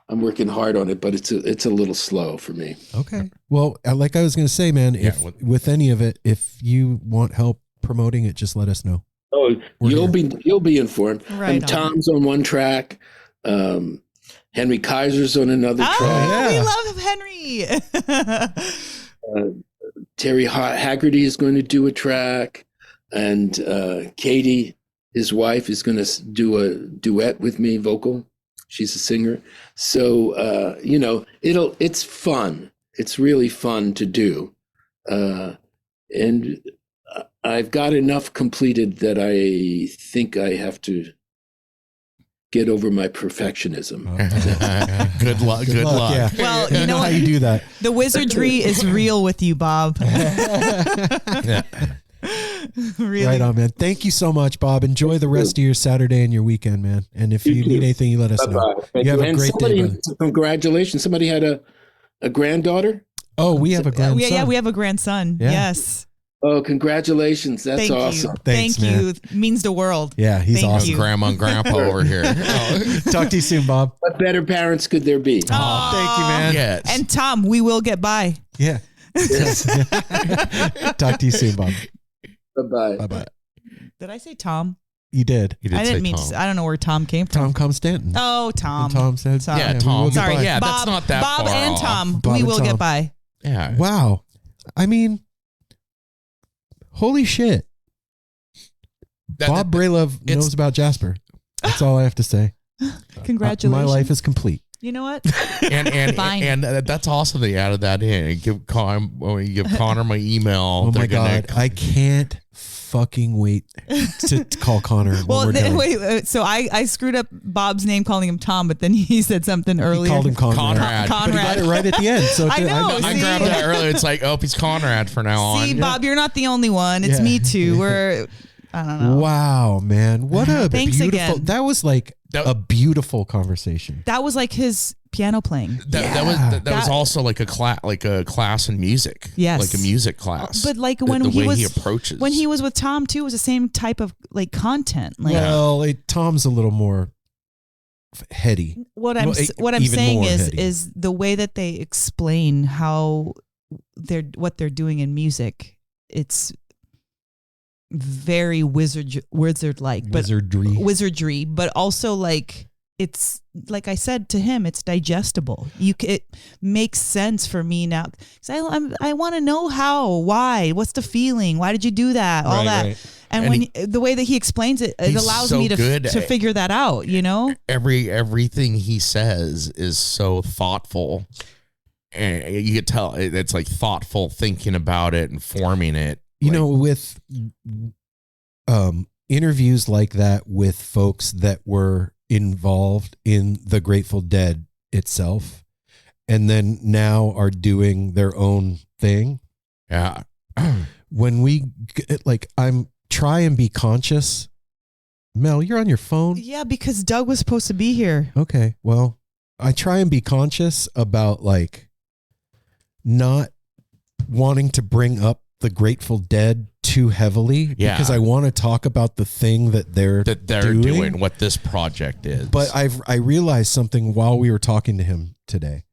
Speaker 6: I'm working hard on it, but it's a little slow for me.
Speaker 2: Okay. Well, like I was going to say, man, with any of it, if you want help promoting it, just let us know.
Speaker 6: Oh, you'll be informed.
Speaker 5: Right
Speaker 6: And
Speaker 5: on.
Speaker 6: Tom's on one track. Henry Kaiser's on another track.
Speaker 5: Oh, we love Henry.
Speaker 6: Terry Haggerty is going to do a track, and Katie, his wife, is going to do a duet with me, vocal. She's a singer. So, it's fun. It's really fun to do. And I've got enough completed that I think I have to get over my perfectionism.
Speaker 7: Good luck. Good luck.
Speaker 2: Yeah.
Speaker 5: Well,
Speaker 2: I
Speaker 5: you know
Speaker 2: how
Speaker 5: what?
Speaker 2: you do that.
Speaker 5: The wizardry is real with you, Bob. Really.
Speaker 2: Right on, man. Thank you so much, Bob. Enjoy the rest of your Saturday and your weekend, man. And if you need anything, you let us know.
Speaker 6: Bye-bye.
Speaker 2: You have a great day, brother.
Speaker 6: Congratulations. Somebody had a granddaughter?
Speaker 2: Oh, we have a grandson.
Speaker 5: Yeah, we have a grandson.
Speaker 2: Yeah.
Speaker 5: Yes.
Speaker 6: Oh, congratulations. That's
Speaker 5: Thank
Speaker 6: awesome.
Speaker 5: you.
Speaker 2: Thanks,
Speaker 5: Thank
Speaker 2: man.
Speaker 5: you. It means the world.
Speaker 2: Yeah, he's
Speaker 5: Thank
Speaker 2: awesome.
Speaker 5: you.
Speaker 7: Grandma and grandpa over here.
Speaker 2: Talk to you soon, Bob.
Speaker 6: What better parents could there be?
Speaker 2: Oh, thank you, man.
Speaker 7: Yes.
Speaker 5: And Tom, we will get by.
Speaker 2: Yeah. Talk to you soon, Bob.
Speaker 6: Bye-bye.
Speaker 2: Bye-bye.
Speaker 5: Did I say Tom?
Speaker 2: You did.
Speaker 7: He did
Speaker 5: I
Speaker 7: say
Speaker 5: didn't mean
Speaker 7: Tom.
Speaker 5: to. I don't know where Tom came from.
Speaker 2: Tom Constantin.
Speaker 5: Oh, Tom.
Speaker 2: And Tom said,
Speaker 5: Sorry.
Speaker 7: Yeah,
Speaker 2: we
Speaker 7: Tom.
Speaker 2: will get
Speaker 5: Sorry.
Speaker 2: by.
Speaker 7: Yeah, that's
Speaker 5: Bob,
Speaker 7: not that
Speaker 5: Bob
Speaker 7: far
Speaker 5: and
Speaker 7: off.
Speaker 5: Tom.
Speaker 2: Bob
Speaker 5: we
Speaker 2: and
Speaker 5: will
Speaker 2: Tom.
Speaker 5: get by.
Speaker 7: Yeah.
Speaker 2: Wow. I mean, holy shit. Bob Bralove knows about Jasper. That's all I have to say.
Speaker 5: Congratulations.
Speaker 2: My life is complete.
Speaker 5: You know what?
Speaker 7: and
Speaker 5: Fine.
Speaker 7: that's awesome that you added that in. And give Connor my email.
Speaker 2: Oh my God. I can't fucking wait to call Connor. when
Speaker 5: Well,
Speaker 2: we're done.
Speaker 5: wait. So I screwed up Bob's name calling him Tom, but then he said something
Speaker 2: He
Speaker 5: earlier.
Speaker 2: called him Conrad.
Speaker 7: Conrad.
Speaker 2: But he got it right at the end. So
Speaker 5: I know.
Speaker 7: I
Speaker 5: See?
Speaker 7: grabbed that earlier. It's like, oh, he's Conrad for now on.
Speaker 5: See, Bob, you're not the only one. It's
Speaker 2: Yeah.
Speaker 5: me too. We're, I don't know.
Speaker 2: Wow, man. What a
Speaker 5: Thanks
Speaker 2: beautiful.
Speaker 5: again.
Speaker 2: That was like a beautiful conversation.
Speaker 5: That was like his piano playing.
Speaker 7: That was also like a class in music.
Speaker 5: Yes.
Speaker 7: Like a music class.
Speaker 5: But like
Speaker 7: The
Speaker 5: when he
Speaker 7: way
Speaker 5: was
Speaker 7: he approaches.
Speaker 5: when he was with Tom too, it was the same type of like content. Like
Speaker 2: Well, Tom's a little more heady.
Speaker 5: what I'm
Speaker 2: Well, even
Speaker 5: saying
Speaker 2: more
Speaker 5: is
Speaker 2: heady.
Speaker 5: the way that they explain how what they're doing in music. It's very wizard-like, but wizardry, but also like it's like I said to him, it's digestible. It makes sense for me now. 'Cause I want to know how, why, what's the feeling, why did you do that, all
Speaker 2: Right,
Speaker 5: that,
Speaker 2: right.
Speaker 5: and when the way that he explains it, it
Speaker 7: he's
Speaker 5: allows
Speaker 7: so
Speaker 5: me
Speaker 7: good
Speaker 5: to figure that out. You know,
Speaker 7: everything he says is so thoughtful. And you could tell it's like thoughtful thinking about it and forming it.
Speaker 2: You know, with interviews like that with folks that were involved in the Grateful Dead itself, and then now are doing their own thing.
Speaker 7: Yeah.
Speaker 2: When we I'm try and be conscious. Mel, you're on your phone.
Speaker 5: yeah, because Doug was supposed to be here.
Speaker 2: Okay, well, I try and be conscious about like not wanting to bring up the Grateful Dead too heavily,
Speaker 7: Yeah.
Speaker 2: because I want to talk about the thing that they're
Speaker 7: doing what this project is.
Speaker 2: But I realized something while we were talking to him today.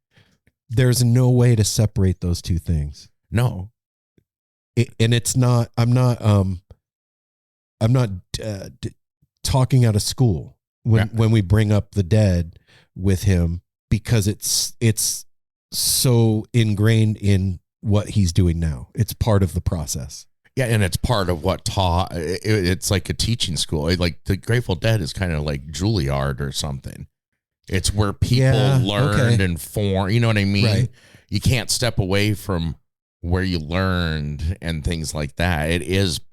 Speaker 2: There's no way to separate those two things.
Speaker 7: no.
Speaker 2: And it's not. I'm not talking out of school when we bring up the Dead with him, because it's so ingrained in what he's doing now. It's part of the process.
Speaker 7: Yeah, and it's part of what taught. It's like a teaching school. Like the Grateful Dead is kind of like Juilliard or something. It's where people learned and formed. You know what I mean?
Speaker 2: Right.
Speaker 7: You can't step away from where you learned and things like that.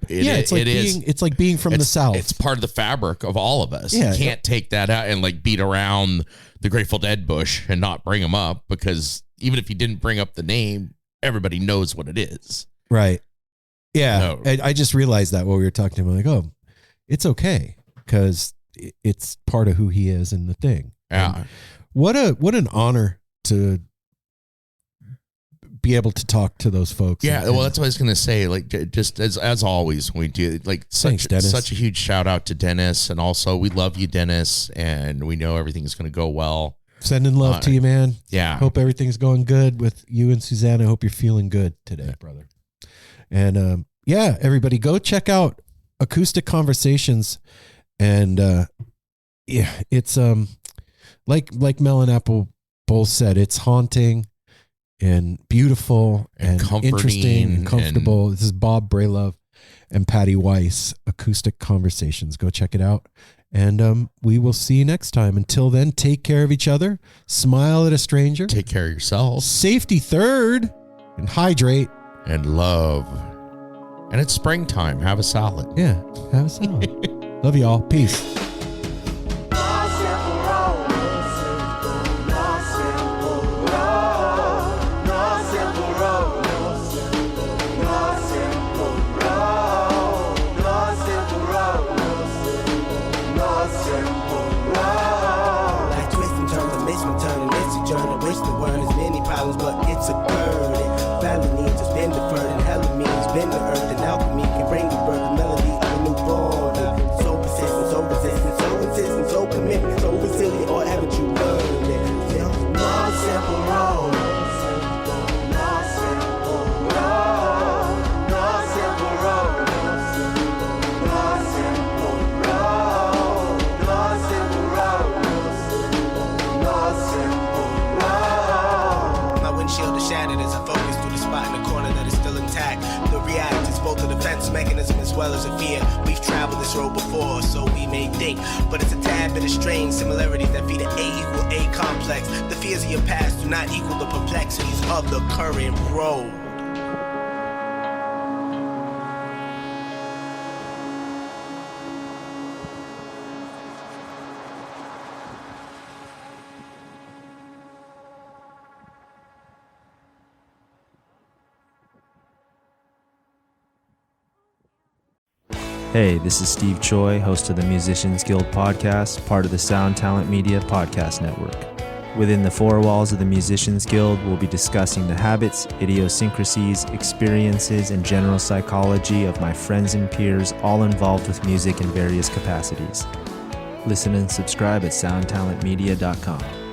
Speaker 2: It's like being from the South.
Speaker 7: It's part of the fabric of all of us.
Speaker 2: Yeah.
Speaker 7: You can't take that out and like beat around the Grateful Dead bush and not bring them up, because even if you didn't bring up the name, everybody knows what it is.
Speaker 2: Right. Yeah.
Speaker 7: No.
Speaker 2: I just realized that while we were talking to him. I'm like, oh, it's okay, because it's part of who he is in the thing.
Speaker 7: Yeah.
Speaker 2: And what an honor to be able to talk to those folks.
Speaker 7: Yeah,
Speaker 2: And-
Speaker 7: well, that's what I was gonna say. Like, just as always, we do like
Speaker 2: Thanks, Dennis.
Speaker 7: such a huge shout out to Dennis, and also we love you, Dennis, and we know everything's gonna go well.
Speaker 2: sending love to you, man.
Speaker 7: Yeah,
Speaker 2: Hope everything's going good with you and Susanna. Hope you're feeling good today, brother. And yeah, everybody go check out Acoustic Conversations. And yeah, it's like Mel and Apple both said, it's haunting and beautiful and
Speaker 7: comforting
Speaker 2: interesting and comfortable. This is Bob Bralove and Patti Weiss, Acoustic Conversations. Go check it out. And we will see you next time. Until then, take care of each other. Smile at a stranger.
Speaker 7: take care of yourself
Speaker 2: Safety third. And hydrate.
Speaker 7: and love. And it's springtime. Have a salad.
Speaker 2: Yeah, have a salad. Love you all. Peace.
Speaker 8: Like twisting, turns and makes me turn and it's a journey. Wish the word is many problems, but it's a burden. Family needs has been deferred and hell means been the earth and alchemy can bring the birth, the melody of a new born. So persistent, so resistant, so insistent, so commitment, so resilient, or haven't you learned it? One simple road. shattered as I focus through the spot in the corner that is still intact. The react is both a defense mechanism as well as a fear. We've traveled this road before, so we may think, but it's a tad bit of strange similarities that feed an A equal A complex. The fears of your past do not equal the perplexities of the current road.
Speaker 9: Hey, this is Steve Choi, host of the Musicians Guild podcast, part of the Sound Talent Media podcast network. Within the four walls of the Musicians Guild, we'll be discussing the habits, idiosyncrasies, experiences, and general psychology of my friends and peers, all involved with music in various capacities. Listen and subscribe at soundtalentmedia.com.